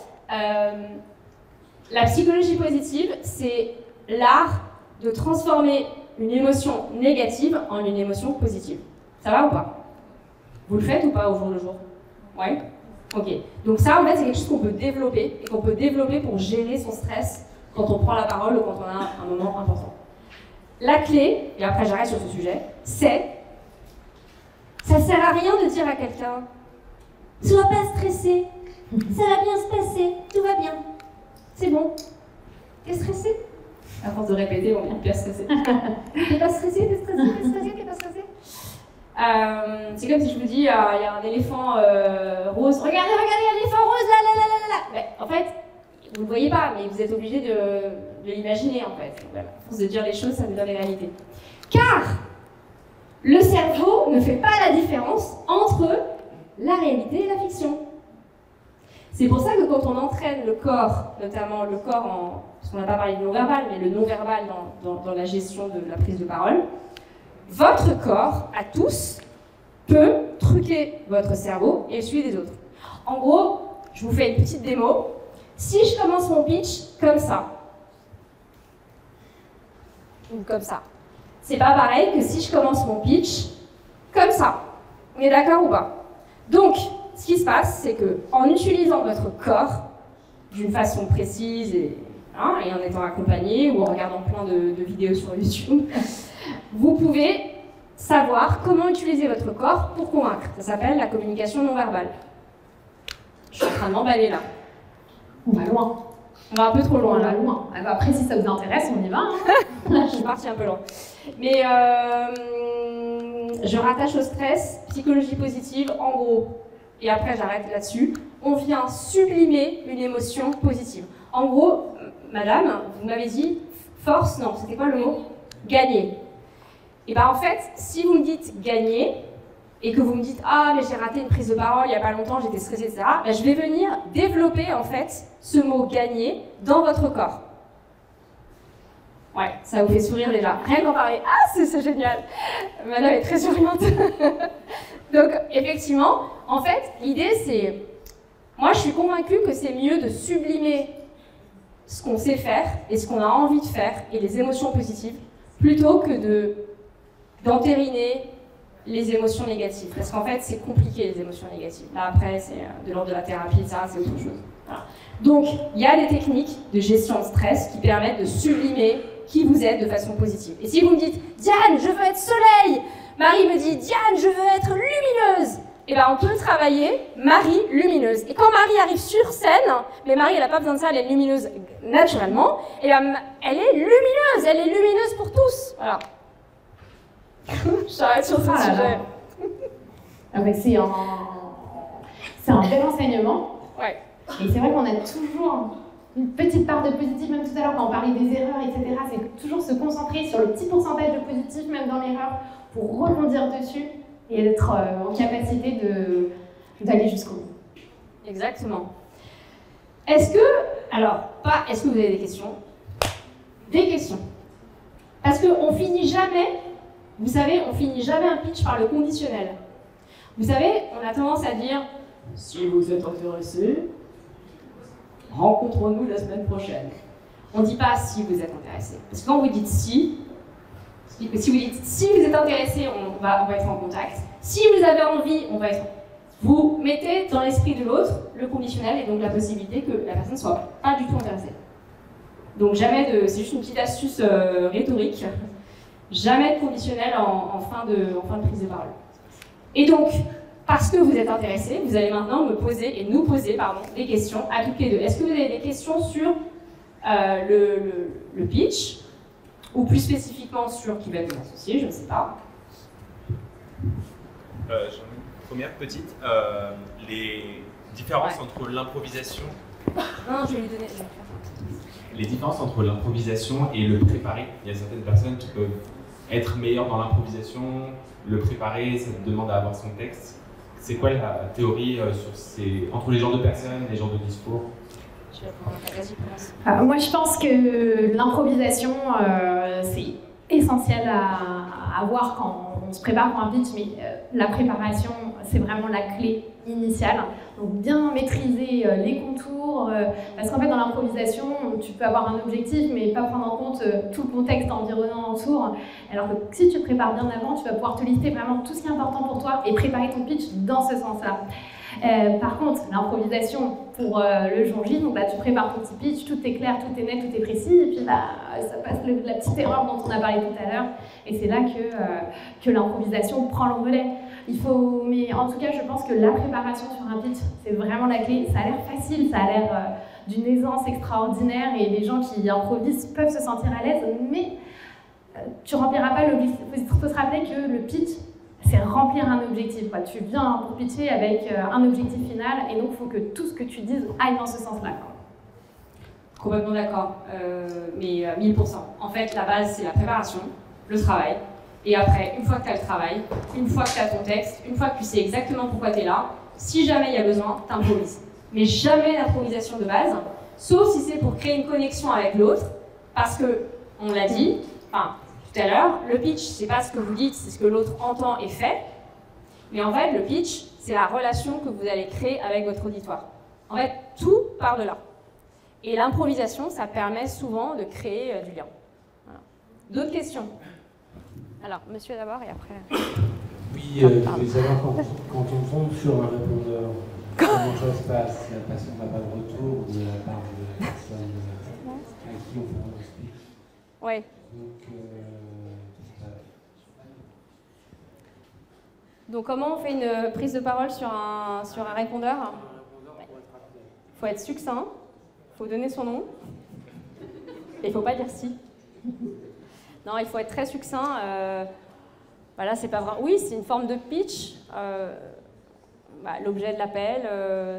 La psychologie positive, c'est l'art de transformer une émotion négative en une émotion positive. Ça va ou pas? Vous le faites ou pas au jour le jour? Ouais. Ok. Donc ça, en fait, c'est quelque chose qu'on peut développer et qu'on peut développer pour gérer son stress quand on prend la parole ou quand on a un moment important. La clé, et après j'arrête sur ce sujet, c'est ça sert à rien de dire à quelqu'un « Sois pas stressé, ça va bien se passer, tout va bien, c'est bon. T'es stressé ?» À force de répéter, on est bien stressé. T'es pas stressé, t'es stressé, t'es stressé, t'es pas stressé. C'est comme si je vous dis, il y a un éléphant rose. Regardez, l'éléphant rose, là. Mais, en fait, vous ne le voyez pas, mais vous êtes obligé de l'imaginer, en fait. Donc, voilà. À force de dire les choses, ça vous donne les réalités. Car le cerveau ne fait pas la différence entre la réalité et la fiction. C'est pour ça que quand on entraîne le corps, notamment le corps parce qu'on n'a pas parlé de non-verbal, mais le non-verbal dans la gestion de la prise de parole, votre corps, à tous, peut truquer votre cerveau et celui des autres. En gros, je vous fais une petite démo. Si je commence mon pitch comme ça, ou comme ça, c'est pas pareil que si je commence mon pitch comme ça. On est d'accord ou pas? Donc, ce qui se passe, c'est que en utilisant votre corps d'une façon précise et en étant accompagné ou en regardant plein de vidéos sur YouTube, vous pouvez savoir comment utiliser votre corps pour convaincre. Ça s'appelle la communication non verbale. Je suis en train de m'emballer là. On va loin. On va un peu trop loin là. Loin. Alors après, si ça vous intéresse, on y va. Je suis partie un peu loin. Mais je rattache au stress, psychologie positive, en gros. Et après, j'arrête là-dessus. On vient sublimer une émotion positive. En gros, madame, vous m'avez dit force, non, c'était quoi le mot? Gagner. Et bien en fait, si vous me dites gagner, et que vous me dites « Ah, mais j'ai raté une prise de parole il n'y a pas longtemps, j'étais stressée, etc. », ben, je vais venir développer en fait ce mot « gagner » dans votre corps. Ouais, ça vous fait sourire déjà. Rien qu'en parler. Ah, c'est génial. Madame est très souriante. Donc, effectivement, en fait, l'idée c'est... Moi, je suis convaincue que c'est mieux de sublimer ce qu'on sait faire et ce qu'on a envie de faire et les émotions positives plutôt que de d'entériner les émotions négatives. Parce qu'en fait, c'est compliqué, les émotions négatives. Là, après, c'est de l'ordre de la thérapie, ça, c'est autre chose. Voilà. Donc, il y a des techniques de gestion de stress qui permettent de sublimer qui vous êtes de façon positive. Et si vous me dites, Diane, je veux être soleil, Marie me dit, Diane, je veux être lumineuse, et bien on peut travailler Marie lumineuse. Et quand Marie arrive sur scène, mais Marie, elle n'a pas besoin de ça, elle est lumineuse naturellement, et bien elle est lumineuse pour tous. Voilà. J'arrête sur ce sujet. Ah ben c'est un bel enseignement. Ouais. Et c'est vrai qu'on a toujours une petite part de positif, même tout à l'heure quand on parlait des erreurs, etc. C'est toujours se concentrer sur le petit pourcentage de positif, même dans l'erreur, pour rebondir dessus et être en capacité d'aller jusqu'au bout. Exactement. Est-ce que vous avez des questions? Des questions. Parce qu'on finit jamais, vous savez, on finit jamais un pitch par le conditionnel. Vous savez, on a tendance à dire, si vous êtes intéressé, rencontrons-nous la semaine prochaine. On ne dit pas si vous êtes intéressé. Parce que quand vous dites si vous dites si vous êtes intéressé, on va être en contact. Si vous avez envie, on va être. Vous mettez dans l'esprit de l'autre le conditionnel et donc la possibilité que la personne ne soit pas du tout intéressée. Donc jamais de. C'est juste une petite astuce rhétorique. Jamais de conditionnel en fin de prise de parole. Et donc, parce que vous êtes intéressé, vous allez maintenant nous poser des questions à toutes les deux. Est-ce que vous avez des questions sur le pitch, ou plus spécifiquement sur qui va être associé, je ne sais pas. J'en ai une première petite. Les différences entre l'improvisation. Non, je vais lui donner. Les différences entre l'improvisation et le préparé. Il y a certaines personnes qui peuvent être meilleures dans l'improvisation, le préparer, ça demande à avoir son texte. C'est quoi la théorie entre les genres de personnes, les genres de discours? Moi, je pense que l'improvisation, c'est essentiel à avoir quand on se prépare pour un pitch, mais la préparation, c'est vraiment la clé initiale. Donc, bien maîtriser les contours, parce qu'en fait, dans l'improvisation, tu peux avoir un objectif, mais pas prendre en compte tout le contexte environnant autour. Alors que si tu prépares bien avant, tu vas pouvoir te lister vraiment tout ce qui est important pour toi et préparer ton pitch dans ce sens-là. Par contre, l'improvisation pour le jour J, donc là tu prépares ton petit pitch, tout est clair, tout est net, tout est précis, et puis là ça passe la petite erreur dont on a parlé tout à l'heure, et c'est là que l'improvisation prend l'envolée. Mais en tout cas, je pense que la préparation sur un pitch, c'est vraiment la clé. Ça a l'air facile, ça a l'air d'une aisance extraordinaire, et les gens qui improvisent peuvent se sentir à l'aise, mais tu rempliras pas l'objectif. Il faut se rappeler que le pitch, c'est remplir un objectif. Quoi. Tu viens pour pitcher avec un objectif final, et donc il faut que tout ce que tu dises aille dans ce sens-là. Complètement d'accord, mais 1000%. En fait, la base, c'est la préparation, le travail. Et après, une fois que tu as le travail, une fois que tu as ton texte, une fois que tu sais exactement pourquoi tu es là, si jamais il y a besoin, tu improvises. Mais jamais d'improvisation de base, sauf si c'est pour créer une connexion avec l'autre, parce que, on l'a dit, tout à l'heure, le pitch, c'est pas ce que vous dites, c'est ce que l'autre entend et fait. Mais en fait, le pitch, c'est la relation que vous allez créer avec votre auditoire. En fait, tout part de là. Et l'improvisation, ça permet souvent de créer du lien. Voilà. D'autres questions? Alors, monsieur d'abord et après. Oui, je voulais savoir quand on tombe sur un répondeur, comment ça se passe? Si la personne n'a pas de retour de la part de la personne à qui on fait un speech. Oui. Donc, comment on fait une prise de parole sur un répondeur? Il faut être succinct, il faut donner son nom, et il ne faut pas dire si. Non, il faut être très succinct. Voilà, c'est pas vrai. Oui, c'est une forme de pitch. L'objet de l'appel,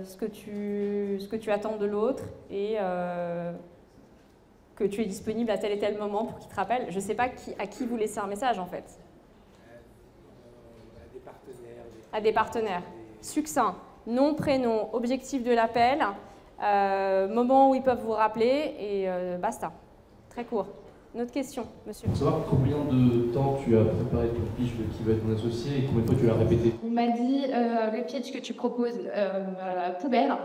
ce que tu attends de l'autre, et que tu es disponible à tel et tel moment pour qu'il te rappelle. Je ne sais pas à qui vous laissez un message, en fait. À des partenaires. Succinct. Nom, prénom, objectif de l'appel, moment où ils peuvent vous rappeler, et basta. Très court. Une autre question, monsieur. Pour savoir combien de temps tu as préparé ton pitch de qui va être ton associé et combien de fois tu l'as répété? On m'a dit le pitch que tu proposes, poubelle,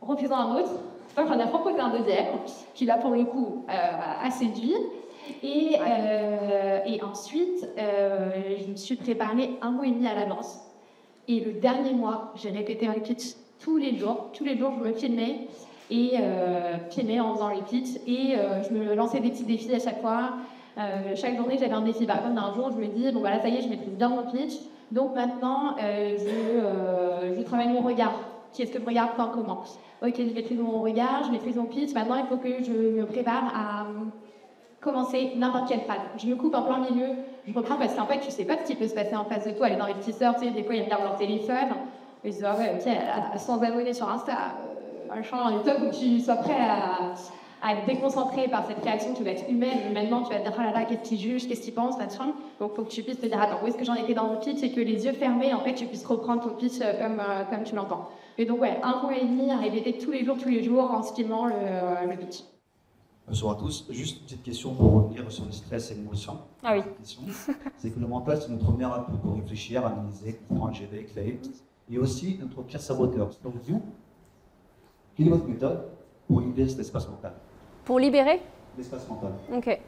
refais-en un autre. Donc j'en ai proposé un deuxième, qui là pour le coup a séduit. Et ensuite, je me suis préparée 1 mois et demi à l'avance. Et le dernier mois, j'ai répété un pitch tous les jours. Tous les jours, je me filmais en faisant les pitchs. Et je me lançais des petits défis à chaque fois. Chaque journée, j'avais un défi. Par contre, un jour, je me dis, bon, bah là, ça y est, je maîtrise bien mon pitch. Donc maintenant, je travaille mon regard. Qui est-ce que je regarde quand, comment? Ok, je maîtrise mon regard, je maîtrise mon pitch. Maintenant, il faut que je me prépare à commencer n'importe quelle phrase. Je me coupe en plein milieu, je reprends parce qu'en fait, tu sais pas ce qui peut se passer en face de toi. Les investisseurs, tu sais, des fois, ils regardent leur téléphone. Ils se disent, ah ouais, ok, elle a 100 abonnés sur Insta. Il faut que tu sois prêt à être déconcentré par cette réaction, tu vas être humaine. Maintenant, tu vas te dire, oh là là, qu'est-ce qu'il juge, qu'est-ce qu'il pense, machin. Donc, il faut que tu puisses te dire, attends, où est-ce que j'en étais dans mon pitch, et que les yeux fermés, en fait, tu puisses reprendre ton pitch comme tu l'entends. Et donc, ouais, 1 mois et demi à répéter tous les jours, en se filmant le pitch. Bonsoir à tous. Juste une petite question pour revenir sur le stress et l'émotion. Ah oui. C'est que le mental, c'est notre meilleur atout pour réfléchir, analyser, comprendre, gérer, créer. Et aussi notre pire saboteur. Donc, vous, quelle est votre méthode pour libérer cet espace mental? Pour libérer l'espace mental. Ok.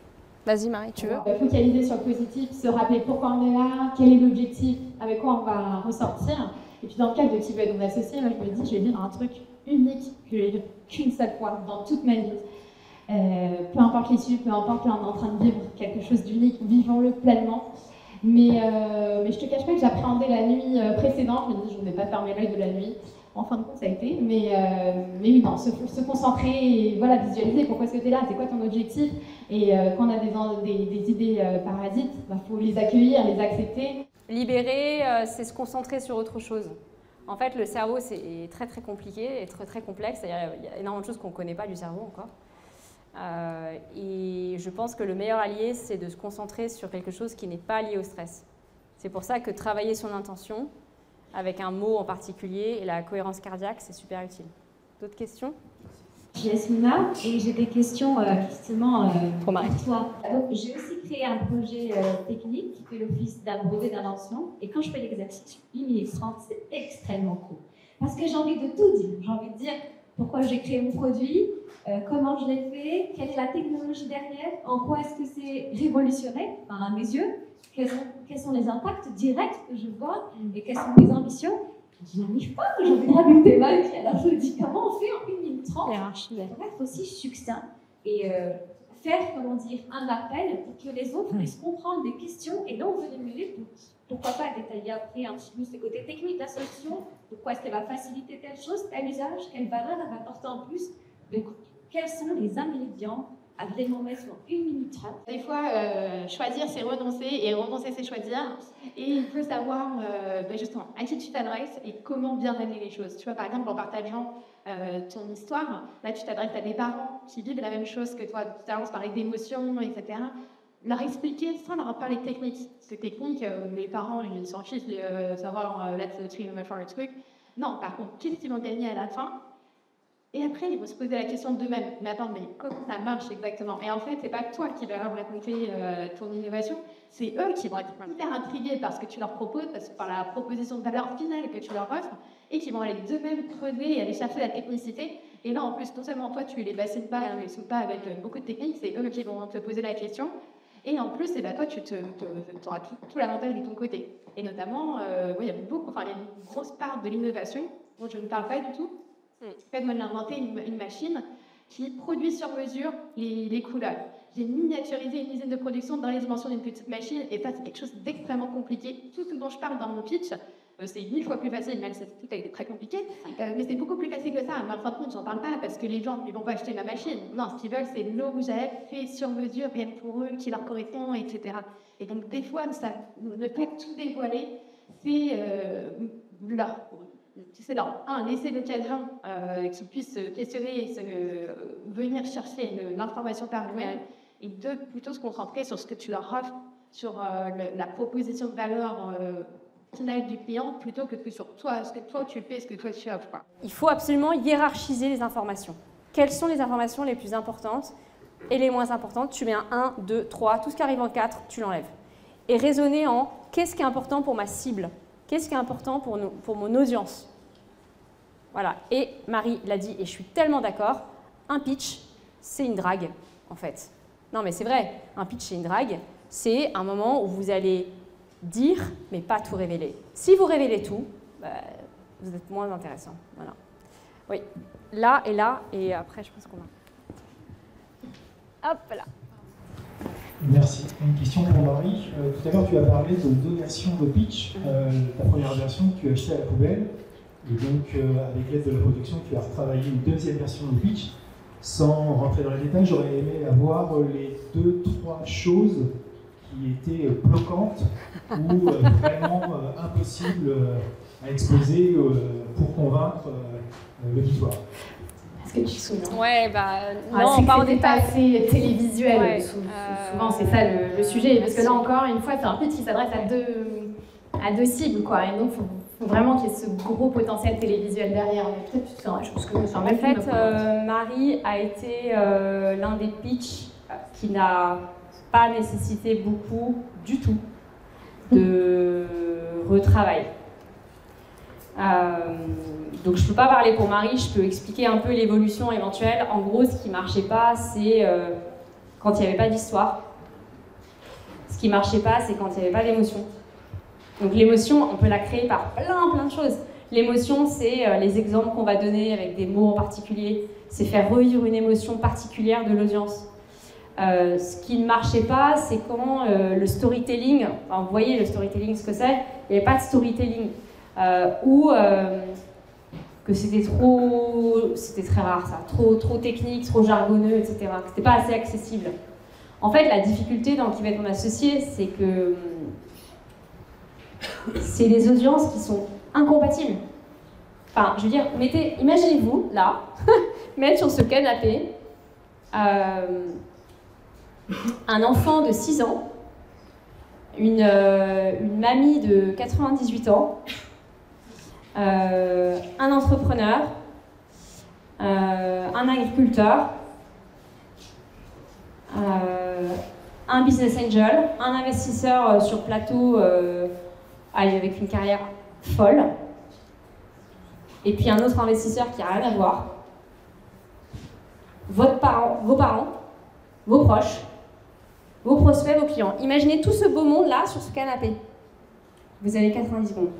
Vas-y Marie, tu veux? Focaliser sur le positif, se rappeler pourquoi on est là, quel est l'objectif, avec quoi on va ressortir. Et puis dans le cas de qui veut être mon associé, moi je me dis, je vais dire un truc unique que je vais dire qu'une seule fois dans toute ma vie. Peu importe l'issue, peu importe là on est en train de vivre quelque chose d'unique, vivons-le pleinement. Mais je te cache pas que j'appréhendais la nuit précédente, je me dis je ne vais pas fermer l'œil de la nuit. En fin de compte ça a été, mais oui, non, se concentrer et voilà, visualiser pourquoi est-ce que tu es là, c'est quoi ton objectif. Et quand on a des idées parasites, faut les accueillir, les accepter. Libérer, c'est se concentrer sur autre chose. En fait, le cerveau, c'est très très compliqué et très très complexe. Il y a énormément de choses qu'on ne connaît pas du cerveau encore. Et je pense que le meilleur allié, c'est de se concentrer sur quelque chose qui n'est pas lié au stress. C'est pour ça que travailler son intention, avec un mot en particulier, et la cohérence cardiaque, c'est super utile. D'autres questions? Yasmina, et j'ai des questions justement pour Marie. Toi. Donc, j'ai aussi créé un projet technique qui fait l'office d'un brevet d'invention. Et quand je fais l'exercice 1 minute 30, c'est extrêmement court. Parce que j'ai envie de tout dire. J'ai envie de dire pourquoi j'ai créé mon produit, comment je l'ai fait, quelle est la technologie derrière, en quoi est-ce que c'est révolutionnaire, enfin, à mes yeux, quels sont les impacts directs que je vois et quelles sont mes ambitions. Je n'arrive pas, j'ai envie de rajouter ma vie. Alors je me dis comment on fait en 1 minute 30 pour être aussi succinct et faire, comment dire, un appel pour que les autres puissent comprendre des questions et donc venir me dire pourquoi pas détailler après un petit peu ce côté technique de la solution, pourquoi est-ce qu'elle va faciliter telle chose, tel usage, quelle valeur elle va apporter en plus. Donc quels sont les ingrédients à vraiment mettre en 1 minute 30. Des fois, choisir, c'est renoncer, et renoncer, c'est choisir. Et il faut savoir justement à qui tu t'adresses et comment bien amener les choses. Tu vois, par exemple, en partageant ton histoire, là, tu t'adresses à des parents qui vivent la même chose que toi. Tout à l'heure, on se parlait d'émotions, etc. Leur expliquer sans leur parler de technique. Parce que technique, les parents, ils s'en fichent de savoir là-dessus, le truc. Non, par contre, qu'est-ce qu'ils vont gagner à la fin? Et après, ils vont se poser la question d'eux-mêmes. Mais attends, mais comment ça marche exactement? Et en fait, c'est pas toi qui vas leur raconter ton innovation, c'est eux qui vont être hyper intrigués par ce que tu leur proposes, par la proposition de valeur finale que tu leur offres, et qui vont aller d'eux-mêmes creuser et aller chercher la technicité. Et là, en plus, non seulement toi, tu les bassines pas, tu les saoules pas avec beaucoup de techniques, c'est eux qui vont te poser la question. Et en plus, toi, tu auras tout l'avantage de ton côté. Et notamment, il y a une grosse part de l'innovation dont je ne parle pas du tout. En fait, moi, j'ai inventé une machine qui produit sur mesure les couleurs. J'ai miniaturisé une usine de production dans les dimensions d'une petite machine, et ça, c'est quelque chose d'extrêmement compliqué. Tout ce dont je parle dans mon pitch, c'est 1000 fois plus facile, même si tout a été très compliqué, mais c'est beaucoup plus facile que ça. Mais en fin de compte, j'en parle pas parce que les gens ne vont pas acheter ma machine. Non, ce qu'ils veulent, c'est l'objet fait sur mesure, bien pour eux, qui leur correspond, etc. Et donc, des fois, ne pas tout dévoiler, c'est laisser l'occasion qu'ils puissent questionner et venir chercher l'information par eux-mêmes, et deux, plutôt se concentrer sur ce que tu leur offres, sur la proposition de valeur finale du client, plutôt que sur toi, ce que toi tu fais, ce que toi tu offres. Il faut absolument hiérarchiser les informations. Quelles sont les informations les plus importantes et les moins importantes? Tu mets un 1, 2, 3, tout ce qui arrive en 4, tu l'enlèves. Et raisonner en qu'est-ce qui est important pour ma cible? Qu'est-ce qui est important pour mon audience? Voilà. Et Marie l'a dit, et je suis tellement d'accord, un pitch, c'est une drague, en fait. Non, mais c'est vrai, un pitch chez une drague, c'est un moment où vous allez dire, mais pas tout révéler. Si vous révélez tout, bah, vous êtes moins intéressant. Voilà. Oui, là, et après, je pense qu'on a... Hop là. Merci. Une question pour Marie. Tout à l'heure, tu as parlé de donation de pitch. Ta première version, tu as acheté à la poubelle. Et donc, avec l'aide de la production, tu as retravaillé une deuxième version de pitch. Sans rentrer dans les détails, j'aurais aimé avoir les 2-3 choses qui étaient bloquantes ou vraiment impossibles à exposer pour convaincre l'auditoire. Est-ce que tu te souviens? Ouais, non, pas en détail. Pas assez télévisuel. Ouais, souvent, c'est ça le sujet. Parce que là encore, une fois, c'est un pitch qui s'adresse à deux cibles, quoi. Et donc, il faut vraiment qu'il y ait ce gros potentiel télévisuel derrière. Mais peut-être tu te souviens, je pense que c'est un En fait, Marie a été l'un des pitchs qui n'a pas nécessité beaucoup du tout de retravail. Donc je ne peux pas parler pour Marie, je peux expliquer un peu l'évolution éventuelle. En gros, ce qui ne marchait pas, c'est quand il n'y avait pas d'histoire. Ce qui ne marchait pas, c'est quand il n'y avait pas d'émotion. Donc l'émotion, on peut la créer par plein de choses. L'émotion, c'est les exemples qu'on va donner avec des mots en particulier. C'est faire revivre une émotion particulière de l'audience. Ce qui ne marchait pas, c'est quand le storytelling, enfin, vous voyez le storytelling, ce que c'est, il n'y avait pas de storytelling. Ou que c'était très rare ça, trop technique, trop jargonneux, etc. Que c'était pas assez accessible. En fait, la difficulté dans Qui va être mon associé, c'est que c'est des audiences qui sont incompatibles. Enfin, je veux dire, imaginez-vous, là, mettre sur ce canapé un enfant de 6 ans, une mamie de 98 ans, un entrepreneur, un agriculteur, un business angel, un investisseur sur plateau avec une carrière folle, et puis un autre investisseur qui n'a rien à voir, vos parents, vos proches, vos prospects, vos clients. Imaginez tout ce beau monde-là sur ce canapé. Vous avez 90 secondes.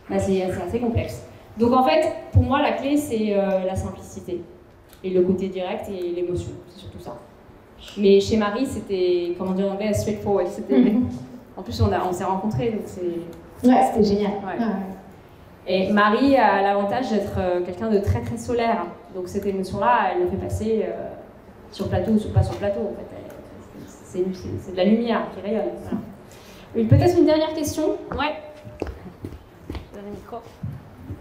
Bah, c'est assez complexe. Donc en fait, pour moi, la clé, c'est la simplicité. Et le côté direct et l'émotion. C'est surtout ça. Mais chez Marie, c'était, comment dire en anglais, straightforward. En plus, on s'est rencontrés, donc c'est... Ouais, c'était génial. Ouais. Et Marie a l'avantage d'être quelqu'un de très très solaire. Donc cette émotion-là, elle le fait passer sur plateau ou pas sur plateau. En fait. C'est de la lumière qui rayonne. Voilà. Peut-être une dernière question. Ouais. Vous avez le micro.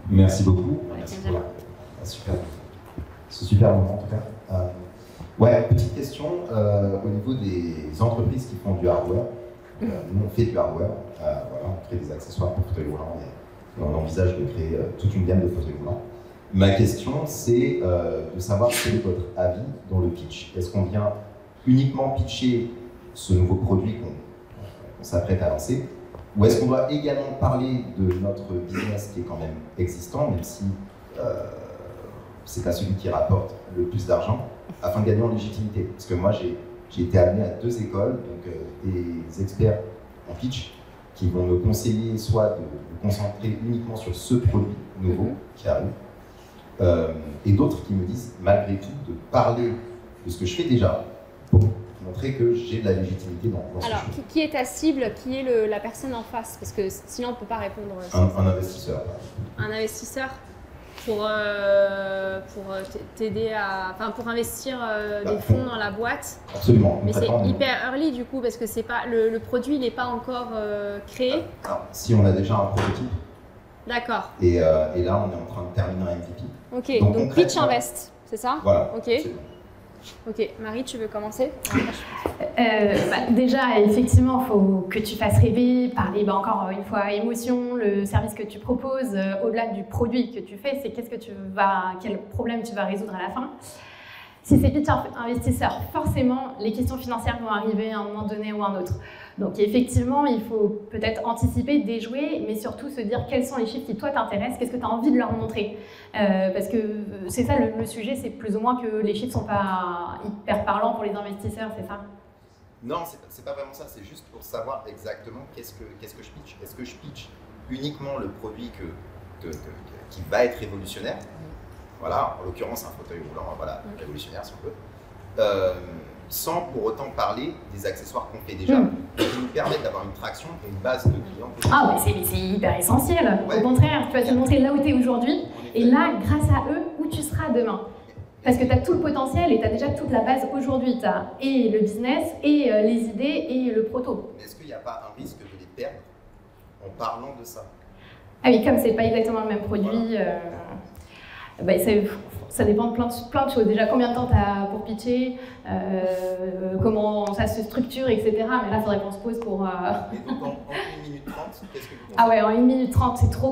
Merci beaucoup. Merci pour ce super moment en tout cas. Ouais, petite question au niveau des entreprises qui font du hardware. Nous, on fait du hardware. Voilà, on crée des accessoires pour fauteuils roulants et on envisage de créer toute une gamme de fauteuils roulants. Ma question, c'est de savoir quel est votre avis dans le pitch. Est-ce qu'on vient uniquement pitcher ce nouveau produit qu'on s'apprête à lancer, ou est-ce qu'on doit également parler de notre business qui est quand même existant, même si c'est pas celui qui rapporte le plus d'argent, afin de gagner en légitimité? Parce que moi, j'ai été amené à 2 écoles, donc des experts en pitch, qui vont me conseiller soit de me concentrer uniquement sur ce produit nouveau qui arrive, et d'autres qui me disent malgré tout de parler de ce que je fais déjà pour montrer que j'ai de la légitimité dans ce que je fais. Alors, qui est ta cible? Qui est la personne en face? Parce que sinon on ne peut pas répondre. Un investisseur. Un investisseur pour t'aider pour investir des fonds dans la boîte. Absolument. Mais c'est hyper early du coup parce que c'est pas le produit n'est pas encore créé. Si on a déjà un prototype. D'accord. Et là on est en train de terminer un MVP. Ok. Donc pitch invest, c'est ça? Voilà. Ok. Ok, Marie, tu veux commencer? Déjà, effectivement, il faut que tu fasses rêver, parler encore une fois émotion, le service que tu proposes, au-delà du produit que tu fais, c'est quel problème tu vas résoudre à la fin. Si c'est pitch investisseur, forcément, les questions financières vont arriver à un moment donné ou à un autre. Donc effectivement, il faut peut-être anticiper, déjouer, mais surtout se dire quels sont les chiffres qui toi t'intéressent, qu'est-ce que tu as envie de leur montrer. Parce que c'est ça le sujet, c'est plus ou moins que les chiffres ne sont pas hyper parlants pour les investisseurs, c'est ça? Non, c'est pas vraiment ça, c'est juste pour savoir exactement qu'est-ce que je pitch. Est-ce que je pitch uniquement le produit qui va être révolutionnaire? Voilà, en l'occurrence un fauteuil roulant, voilà, révolutionnaire si on peut. Sans pour autant parler des accessoires qu'on fait déjà, qui nous permettent d'avoir une traction et une base de clients. Ah, mais c'est hyper essentiel. Ouais. Au contraire, tu vas te montrer là où tu es aujourd'hui, et là, grâce à eux, où tu seras demain. Parce que tu as tout le potentiel et tu as déjà toute la base aujourd'hui. Tu as et le business, et les idées, et le proto. Est-ce qu'il n'y a pas un risque de les perdre en parlant de ça? Ah oui, comme c'est pas exactement le même produit, voilà. Ça dépend de plein de choses. Déjà, combien de temps tu as pour pitcher, comment ça se structure, etc. Mais là, il faudrait qu'on se pose pour... Et donc, en 1 minute 30, qu'est-ce que vous pensez? Ah ouais, en 1 minute 30, c'est trop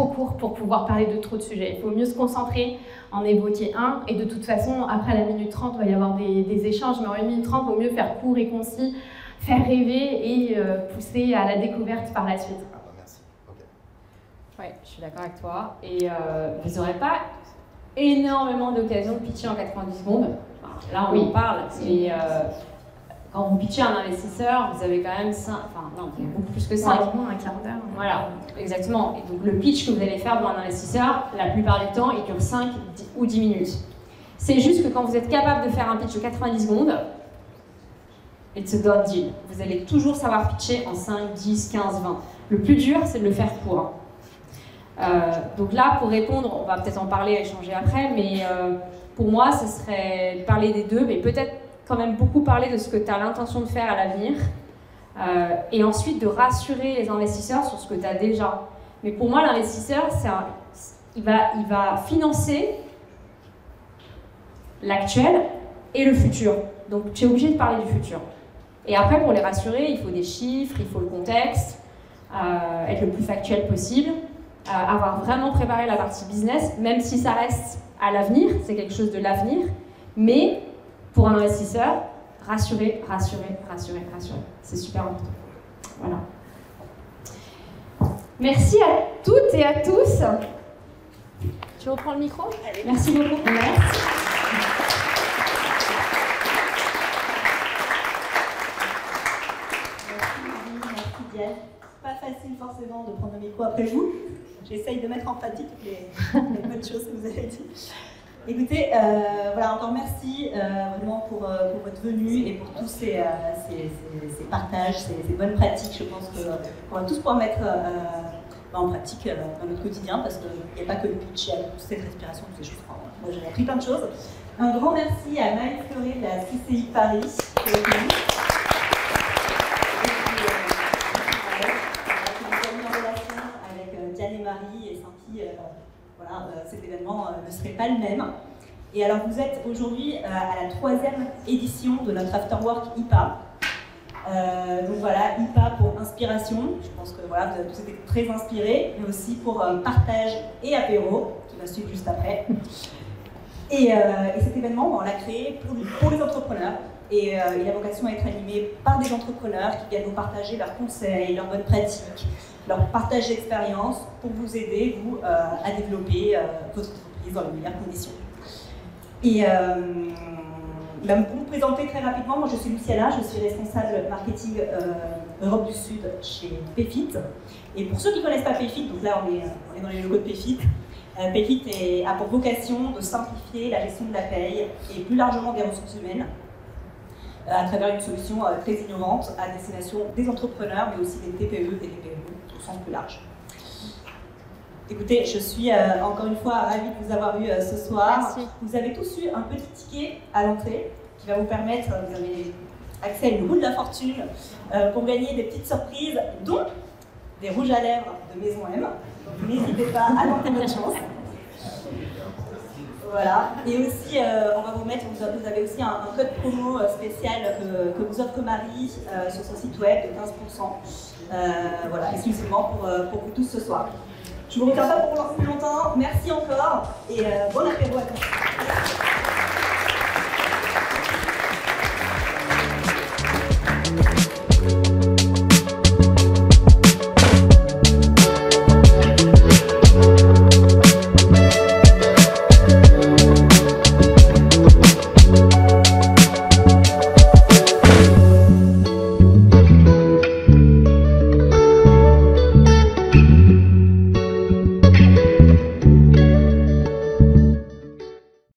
court pour pouvoir parler de trop de sujets. Il faut mieux se concentrer, en évoquer un. Et de toute façon, après la minute 30, il va y avoir des échanges. Mais en 1 minute 30, il vaut mieux faire court et concis, faire rêver et pousser à la découverte par la suite. Ah bah merci. Okay. Ouais, je suis d'accord avec toi. Et vous n'aurez pas énormément d'occasions de pitcher en 90 secondes. Enfin, là, on en parle. Et quand vous pitchez un investisseur, vous avez quand même 5, enfin non, vous avez beaucoup plus que 5. Un quart d'heure. Voilà, exactement. Et donc le pitch que vous allez faire devant un investisseur, la plupart du temps, il dure 5 ou 10 minutes. C'est juste que quand vous êtes capable de faire un pitch de 90 secondes, it's a done deal. Vous allez toujours savoir pitcher en 5, 10, 15, 20. Le plus dur, c'est de le faire court. Donc là, pour répondre, on va peut-être en parler, échanger après, mais pour moi, ce serait de parler des deux, mais peut-être quand même beaucoup parler de ce que tu as l'intention de faire à l'avenir, et ensuite de rassurer les investisseurs sur ce que tu as déjà. Mais pour moi, l'investisseur, il va financer l'actuel et le futur. Donc tu es obligé de parler du futur. Et après, pour les rassurer, il faut des chiffres, il faut le contexte, être le plus factuel possible. Avoir vraiment préparé la partie business, même si ça reste à l'avenir, c'est quelque chose de l'avenir, mais pour un investisseur, rassurer. C'est super important. Voilà. Merci à toutes et à tous. Tu reprends le micro? Merci beaucoup. Merci. Merci Diane. Pas facile forcément de prendre le micro après vous. J'essaye de mettre en pratique les bonnes choses que vous avez dites. Écoutez, voilà, encore merci vraiment pour votre venue et pour tous ces partages, ces bonnes pratiques. Je pense qu'on va tous pouvoir mettre en pratique dans notre quotidien, parce qu'il n'y a pas que le pitch, il y a toute cette respiration, toutes ces choses. Moi, j'ai appris plein de choses. Un grand merci à Maëlle Fleuret de la CCI Paris qui est venue. Marie et sans qui voilà, cet événement ne serait pas le même. Et alors vous êtes aujourd'hui à la 3e édition de notre Afterwork IPA. Donc voilà, IPA pour inspiration. Je pense que voilà, vous avez tous été très inspirés, mais aussi pour partage et apéro, qui va suivre juste après. Et cet événement, on l'a créé pour les entrepreneurs. Et il a vocation à être animé par des entrepreneurs qui viennent vous partager leurs conseils, leurs bonnes pratiques, leur partage d'expérience pour vous aider, vous, à développer votre entreprise dans les meilleures conditions. Et pour me présenter très rapidement, moi je suis Luciana, je suis responsable marketing Europe du Sud chez Payfit. Et pour ceux qui ne connaissent pas Payfit, donc là on est dans les locaux de Payfit, Payfit a pour vocation de simplifier la gestion de la paye et plus largement des ressources humaines à travers une solution très innovante à destination des entrepreneurs, mais aussi des TPE et des PME au sens plus large. Écoutez, je suis encore une fois ravie de vous avoir eu ce soir. Merci. Vous avez tous eu un petit ticket à l'entrée qui va vous permettre, vous avez accès à une roue de la fortune pour gagner des petites surprises, dont des rouges à lèvres de Maison M. Donc n'hésitez pas à tenter votre chance. Voilà. Et aussi, on va vous mettre, vous avez aussi un code promo spécial que vous offre Marie sur son site web de 15%. Voilà, exclusivement pour vous tous ce soir. Je ne vous retiens pas pour plus longtemps. Merci encore et bon apéro à tous.